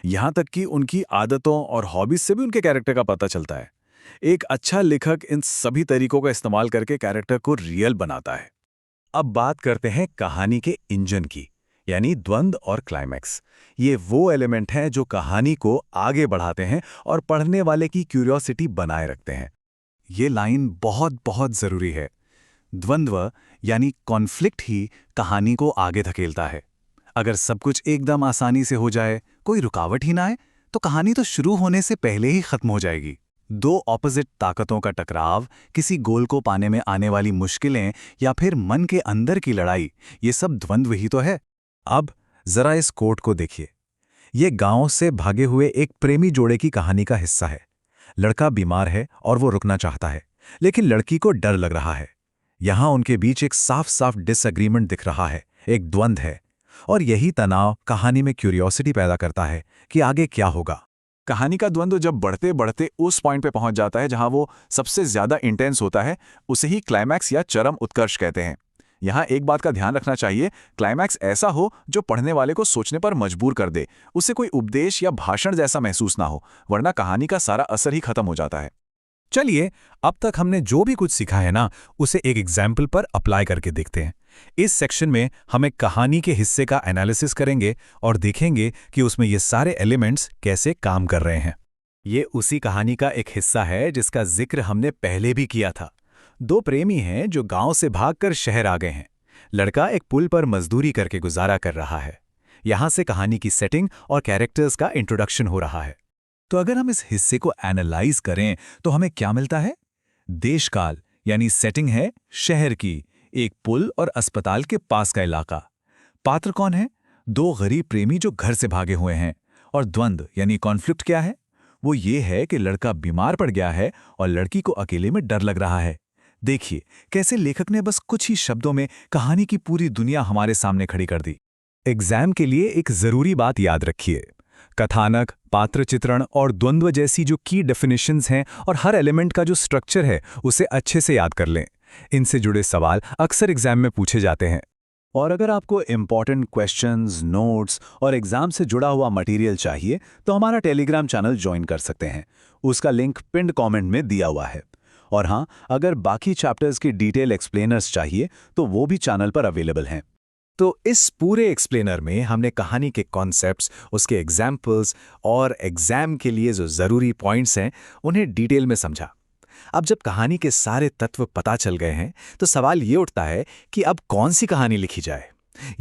यहां तक कि उनकी आदतों और हॉबीज से भी उनके कैरेक्टर का पता चलता है। एक अच्छा लेखक इन सभी तरीकों का इस्तेमाल करके कैरेक्टर को रियल बनाता है। अब बात करते हैं कहानी के इंजन की, यानी द्वंद्व और क्लाइमैक्स। ये वो एलिमेंट हैं जो कहानी को आगे बढ़ाते हैं और पढ़ने वाले की क्यूरियोसिटी बनाए रखते हैं। ये लाइन बहुत बहुत जरूरी है। द्वंद्व यानी कॉन्फ्लिक्ट ही कहानी को आगे धकेलता है। अगर सब कुछ एकदम आसानी से हो जाए, कोई रुकावट ही ना आए, तो कहानी तो शुरू होने से पहले ही खत्म हो जाएगी। दो ऑपोजिट ताकतों का टकराव, किसी गोल को पाने में आने वाली मुश्किलें, या फिर मन के अंदर की लड़ाई, ये सब द्वंद्व ही तो है। अब जरा इस कोट को देखिए। ये गांव से भागे हुए एक प्रेमी जोड़े की कहानी का हिस्सा है। लड़का बीमार है और वो रुकना चाहता है, लेकिन लड़की को डर लग रहा है। यहां उनके बीच एक साफ साफ डिसएग्रीमेंट दिख रहा है, एक द्वंद्व है। और यही तनाव कहानी में क्यूरियोसिटी पैदा करता है कि आगे क्या होगा। कहानी का द्वंद्व जब बढ़ते बढ़ते उस पॉइंट पे पहुंच जाता है जहां वो सबसे ज्यादा इंटेंस होता है, उसे ही क्लाइमैक्स या चरम उत्कर्ष कहते हैं। यहां एक बात का ध्यान रखना चाहिए, क्लाइमैक्स ऐसा हो जो पढ़ने वाले को सोचने पर मजबूर कर दे, उससे कोई उपदेश या भाषण जैसा महसूस ना हो, वरना कहानी का सारा असर ही खत्म हो जाता है। चलिए, अब तक हमने जो भी कुछ सीखा है ना, उसे एक एग्जाम्पल पर अप्लाई करके देखते हैं। इस सेक्शन में हम एक कहानी के हिस्से का एनालिसिस करेंगे और देखेंगे कि उसमें ये सारे एलिमेंट्स कैसे काम कर रहे हैं। ये उसी कहानी का एक हिस्सा है जिसका जिक्र हमने पहले भी किया था। दो प्रेमी हैं जो गांव से भागकर शहर आ गए हैं। लड़का एक पुल पर मजदूरी करके गुजारा कर रहा है। यहां से कहानी की सेटिंग और कैरेक्टर्स का इंट्रोडक्शन हो रहा है। तो अगर हम इस हिस्से को एनालाइज करें तो हमें क्या मिलता है? देशकाल यानी सेटिंग है शहर की, एक पुल और अस्पताल के पास का इलाका। पात्र कौन है? दो गरीब प्रेमी जो घर से भागे हुए हैं। और द्वंद्व यानी कॉन्फ्लिक्ट क्या है? वो ये है कि लड़का बीमार पड़ गया है और लड़की को अकेले में डर लग रहा है। देखिए कैसे लेखक ने बस कुछ ही शब्दों में कहानी की पूरी दुनिया हमारे सामने खड़ी कर दी। एग्जाम के लिए एक जरूरी बात याद रखिए, कथानक, पात्र चित्रण और द्वंद्व जैसी जो की डेफिनेशंस हैं और हर एलिमेंट का जो स्ट्रक्चर है उसे अच्छे से याद कर लें। इनसे जुड़े सवाल अक्सर एग्जाम में पूछे जाते हैं। और अगर आपको इंपॉर्टेंट क्वेश्चंस, नोट्स और एग्जाम से जुड़ा हुआ मटेरियल चाहिए तो हमारा टेलीग्राम चैनल ज्वाइन कर सकते हैं। उसका लिंक पिन्ड कमेंट में दिया हुआ है। और हाँ, अगर बाकी चैप्टर्स के डिटेल एक्सप्लेनर्स चाहिए तो वो भी चैनल पर अवेलेबल हैं। तो इस पूरे एक्सप्लेनर में हमने कहानी के कॉन्सेप्ट्स, उसके एग्जाम्पल्स और एग्जाम के लिए जो ज़रूरी पॉइंट्स हैं उन्हें डिटेल में समझा। अब जब कहानी के सारे तत्व पता चल गए हैं तो सवाल ये उठता है कि अब कौन सी कहानी लिखी जाए।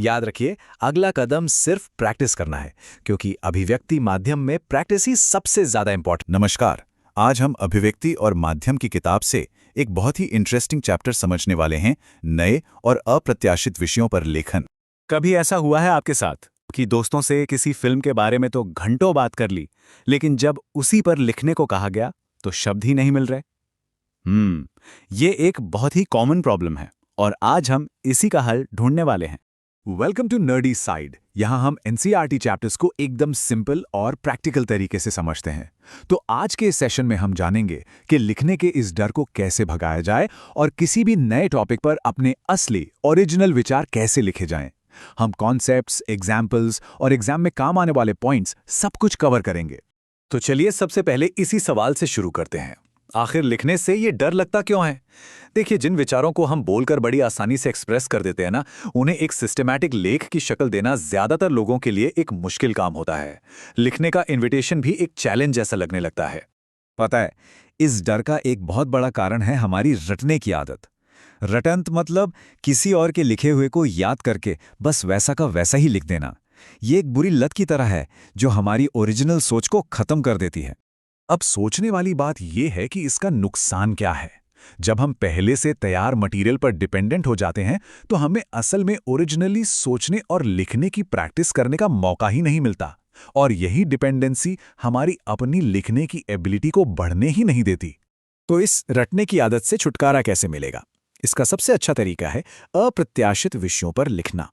याद रखिए, अगला कदम सिर्फ प्रैक्टिस करना है, क्योंकि अभिव्यक्ति माध्यम में प्रैक्टिस ही सबसे ज़्यादा इंपॉर्टेंट। नमस्कार, आज हम अभिव्यक्ति और माध्यम की किताब से एक बहुत ही इंटरेस्टिंग चैप्टर समझने वाले हैं, नए और अप्रत्याशित विषयों पर लेखन। कभी ऐसा हुआ है आपके साथ कि दोस्तों से किसी फिल्म के बारे में तो घंटों बात कर ली, लेकिन जब उसी पर लिखने को कहा गया तो शब्द ही नहीं मिल रहे? ये एक बहुत ही कॉमन प्रॉब्लम है और आज हम इसी का हल ढूंढने वाले हैं। Welcome to nerdy side. यहां हम एनसीईआरटी चैप्टर्स को एकदम सिंपल और प्रैक्टिकल तरीके से समझते हैं। तो आज के इस सेशन में हम जानेंगे कि लिखने के इस डर को कैसे भगाया जाए और किसी भी नए टॉपिक पर अपने असली ओरिजिनल विचार कैसे लिखे जाएं। हम कॉन्सेप्ट्स, एग्जाम्पल्स और एग्जाम में काम आने वाले पॉइंट्स सब कुछ कवर करेंगे। तो चलिए सबसे पहले इसी सवाल से शुरू करते हैं। आखिर लिखने से ये डर लगता क्यों है? देखिए, जिन विचारों को हम बोलकर बड़ी आसानी से एक्सप्रेस कर देते हैं ना, उन्हें एक सिस्टमैटिक लेख की शक्ल देना ज्यादातर लोगों के लिए एक मुश्किल काम होता है। लिखने का इन्विटेशन भी एक चैलेंज जैसा लगने लगता है। पता है, इस डर का एक बहुत बड़ा कारण है हमारी रटने की आदत। रटंत मतलब किसी और के लिखे हुए को याद करके बस वैसा का वैसा ही लिख देना। ये एक बुरी लत की तरह है जो हमारी ओरिजिनल सोच को खत्म कर देती है। अब सोचने वाली बात यह है कि इसका नुकसान क्या है। जब हम पहले से तैयार मटेरियल पर डिपेंडेंट हो जाते हैं तो हमें असल में ओरिजिनली सोचने और लिखने की प्रैक्टिस करने का मौका ही नहीं मिलता, और यही डिपेंडेंसी हमारी अपनी लिखने की एबिलिटी को बढ़ने ही नहीं देती। तो इस रटने की आदत से छुटकारा कैसे मिलेगा? इसका सबसे अच्छा तरीका है अप्रत्याशित विषयों पर लिखना।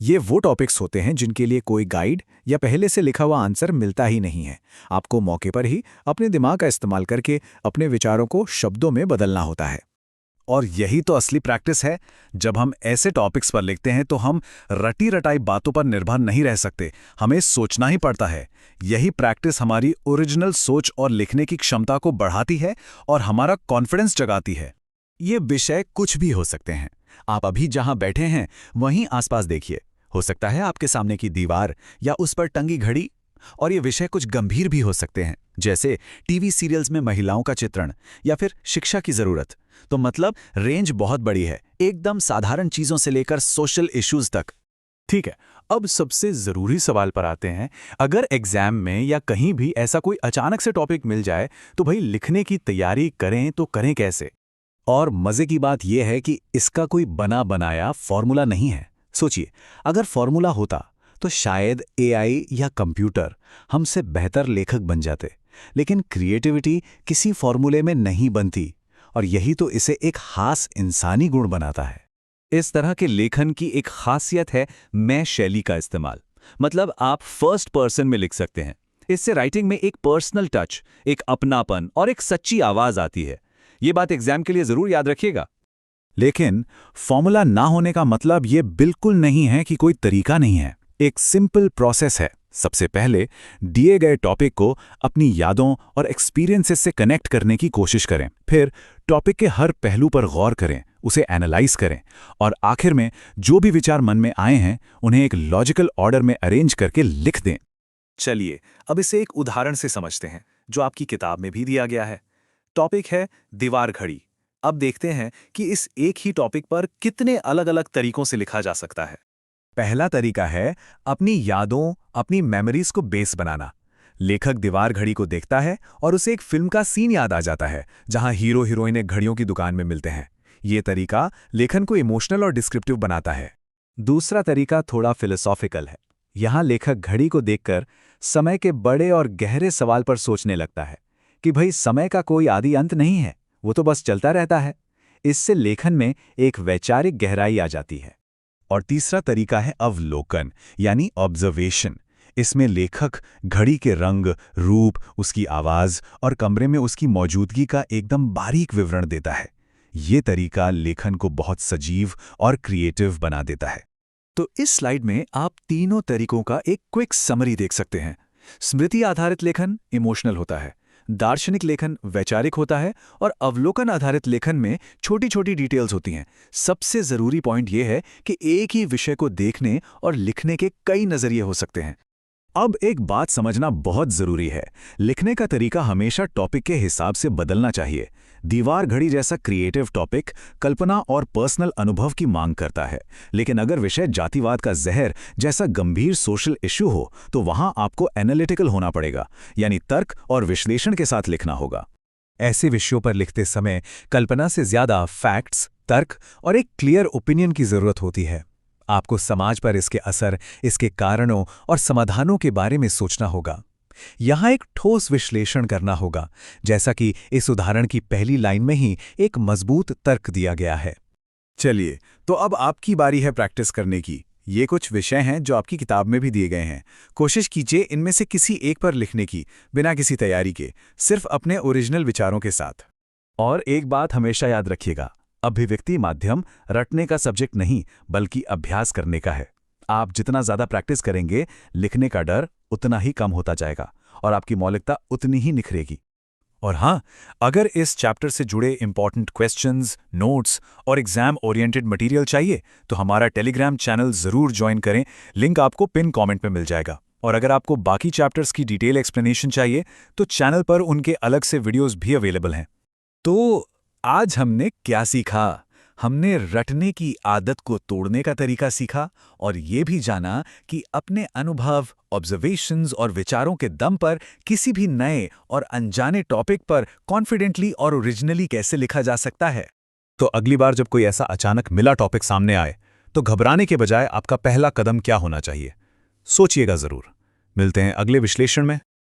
ये वो टॉपिक्स होते हैं जिनके लिए कोई गाइड या पहले से लिखा हुआ आंसर मिलता ही नहीं है। आपको मौके पर ही अपने दिमाग का इस्तेमाल करके अपने विचारों को शब्दों में बदलना होता है। और यही तो असली प्रैक्टिस है। जब हम ऐसे टॉपिक्स पर लिखते हैं तो हम रटी रटाई बातों पर निर्भर नहीं रह सकते, हमें सोचना ही पड़ता है। यही प्रैक्टिस हमारी ओरिजिनल सोच और लिखने की क्षमता को बढ़ाती है और हमारा कॉन्फिडेंस जगाती है। ये विषय कुछ भी हो सकते हैं। आप अभी जहां बैठे हैं वहीं आसपास देखिए। हो सकता है आपके सामने की दीवार या उस पर टंगी घड़ी। और ये विषय कुछ गंभीर भी हो सकते हैं, जैसे टीवी सीरियल्स में महिलाओं का चित्रण या फिर शिक्षा की जरूरत। तो मतलब रेंज बहुत बड़ी है, एकदम साधारण चीजों से लेकर सोशल इश्यूज तक। ठीक है, अब सबसे जरूरी सवाल पर आते हैं। अगर एग्जाम में या कहीं भी ऐसा कोई अचानक से टॉपिक मिल जाए तो भाई लिखने की तैयारी करें तो करें कैसे? और मजे की बात यह है कि इसका कोई बना बनाया फॉर्मूला नहीं है। सोचिए, अगर फॉर्मूला होता तो शायद एआई या कंप्यूटर हमसे बेहतर लेखक बन जाते। लेकिन क्रिएटिविटी किसी फॉर्मूले में नहीं बनती, और यही तो इसे एक खास इंसानी गुण बनाता है। इस तरह के लेखन की एक खासियत है मैं शैली का इस्तेमाल। मतलब आप फर्स्ट पर्सन में लिख सकते हैं। इससे राइटिंग में एक पर्सनल टच, एक अपनापन और एक सच्ची आवाज आती है। ये बात एग्जाम के लिए जरूर याद रखिएगा। लेकिन फॉर्मूला ना होने का मतलब ये बिल्कुल नहीं है कि कोई तरीका नहीं है। एक सिंपल प्रोसेस है। सबसे पहले दिए गए टॉपिक को अपनी यादों और एक्सपीरियंसेस से कनेक्ट करने की कोशिश करें। फिर टॉपिक के हर पहलू पर गौर करें, उसे एनालाइज करें, और आखिर में जो भी विचार मन में आए हैं उन्हें एक लॉजिकल ऑर्डर में अरेंज करके लिख दें। चलिए अब इसे एक उदाहरण से समझते हैं जो आपकी किताब में भी दिया गया है। टॉपिक है दीवार घड़ी। अब देखते हैं कि इस एक ही टॉपिक पर कितने अलग अलग तरीकों से लिखा जा सकता है। पहला तरीका है अपनी यादों, अपनी मेमोरीज को बेस बनाना। लेखक दीवार घड़ी को देखता है और उसे एक फिल्म का सीन याद आ जाता है जहां हीरो हीरोइन एक घड़ियों की दुकान में मिलते हैं। ये तरीका लेखन को इमोशनल और डिस्क्रिप्टिव बनाता है। दूसरा तरीका थोड़ा फिलोसॉफिकल है। यहां लेखक घड़ी को देखकर समय के बड़े और गहरे सवाल पर सोचने लगता है कि भाई समय का कोई आदि अंत नहीं है, वो तो बस चलता रहता है। इससे लेखन में एक वैचारिक गहराई आ जाती है। और तीसरा तरीका है अवलोकन, यानी ऑब्जर्वेशन। इसमें लेखक घड़ी के रंग, रूप, उसकी आवाज और कमरे में उसकी मौजूदगी का एकदम बारीक विवरण देता है। ये तरीका लेखन को बहुत सजीव और क्रिएटिव बना देता है। तो इस स्लाइड में आप तीनों तरीकों का एक क्विक समरी देख सकते हैं। स्मृति आधारित लेखन इमोशनल होता है, दार्शनिक लेखन वैचारिक होता है, और अवलोकन आधारित लेखन में छोटी छोटी डिटेल्स होती हैं। सबसे जरूरी पॉइंट यह है कि एक ही विषय को देखने और लिखने के कई नजरिए हो सकते हैं। अब एक बात समझना बहुत जरूरी है, लिखने का तरीका हमेशा टॉपिक के हिसाब से बदलना चाहिए। दीवार घड़ी जैसा क्रिएटिव टॉपिक कल्पना और पर्सनल अनुभव की मांग करता है, लेकिन अगर विषय जातिवाद का जहर जैसा गंभीर सोशल इश्यू हो तो वहां आपको एनालिटिकल होना पड़ेगा, यानी तर्क और विश्लेषण के साथ लिखना होगा। ऐसे विषयों पर लिखते समय कल्पना से ज्यादा फैक्ट्स, तर्क और एक क्लियर ओपिनियन की जरूरत होती है। आपको समाज पर इसके असर, इसके कारणों और समाधानों के बारे में सोचना होगा। यहां एक ठोस विश्लेषण करना होगा, जैसा कि इस उदाहरण की पहली लाइन में ही एक मजबूत तर्क दिया गया है। चलिए, तो अब आपकी बारी है प्रैक्टिस करने की। ये कुछ विषय हैं जो आपकी किताब में भी दिए गए हैं। कोशिश कीजिए इनमें से किसी एक पर लिखने की, बिना किसी तैयारी के, सिर्फ अपने ओरिजिनल विचारों के साथ। और एक बात हमेशा याद रखिएगा, अभिव्यक्ति माध्यम रटने का सब्जेक्ट नहीं बल्कि अभ्यास करने का है। आप जितना ज्यादा प्रैक्टिस करेंगे, लिखने का डर उतना ही कम होता जाएगा और आपकी मौलिकता उतनी ही निखरेगी। और हाँ, अगर इस चैप्टर से जुड़े इंपॉर्टेंट क्वेश्चंस, नोट्स और एग्जाम ओरिएंटेड मटेरियल चाहिए तो हमारा टेलीग्राम चैनल ज़रूर ज्वाइन करें, लिंक आपको पिन कमेंट में मिल जाएगा। और अगर आपको बाकी चैप्टर्स की डिटेल एक्सप्लेनेशन चाहिए तो चैनल पर उनके अलग से वीडियोस भी अवेलेबल हैं। तो आज हमने क्या सीखा? हमने रटने की आदत को तोड़ने का तरीका सीखा और ये भी जाना कि अपने अनुभव, ऑब्जर्वेशंस और विचारों के दम पर किसी भी नए और अनजाने टॉपिक पर कॉन्फिडेंटली और ओरिजिनली कैसे लिखा जा सकता है। तो अगली बार जब कोई ऐसा अचानक मिला टॉपिक सामने आए तो घबराने के बजाय आपका पहला कदम क्या होना चाहिए, सोचिएगा ज़रूर। मिलते हैं अगले विश्लेषण में।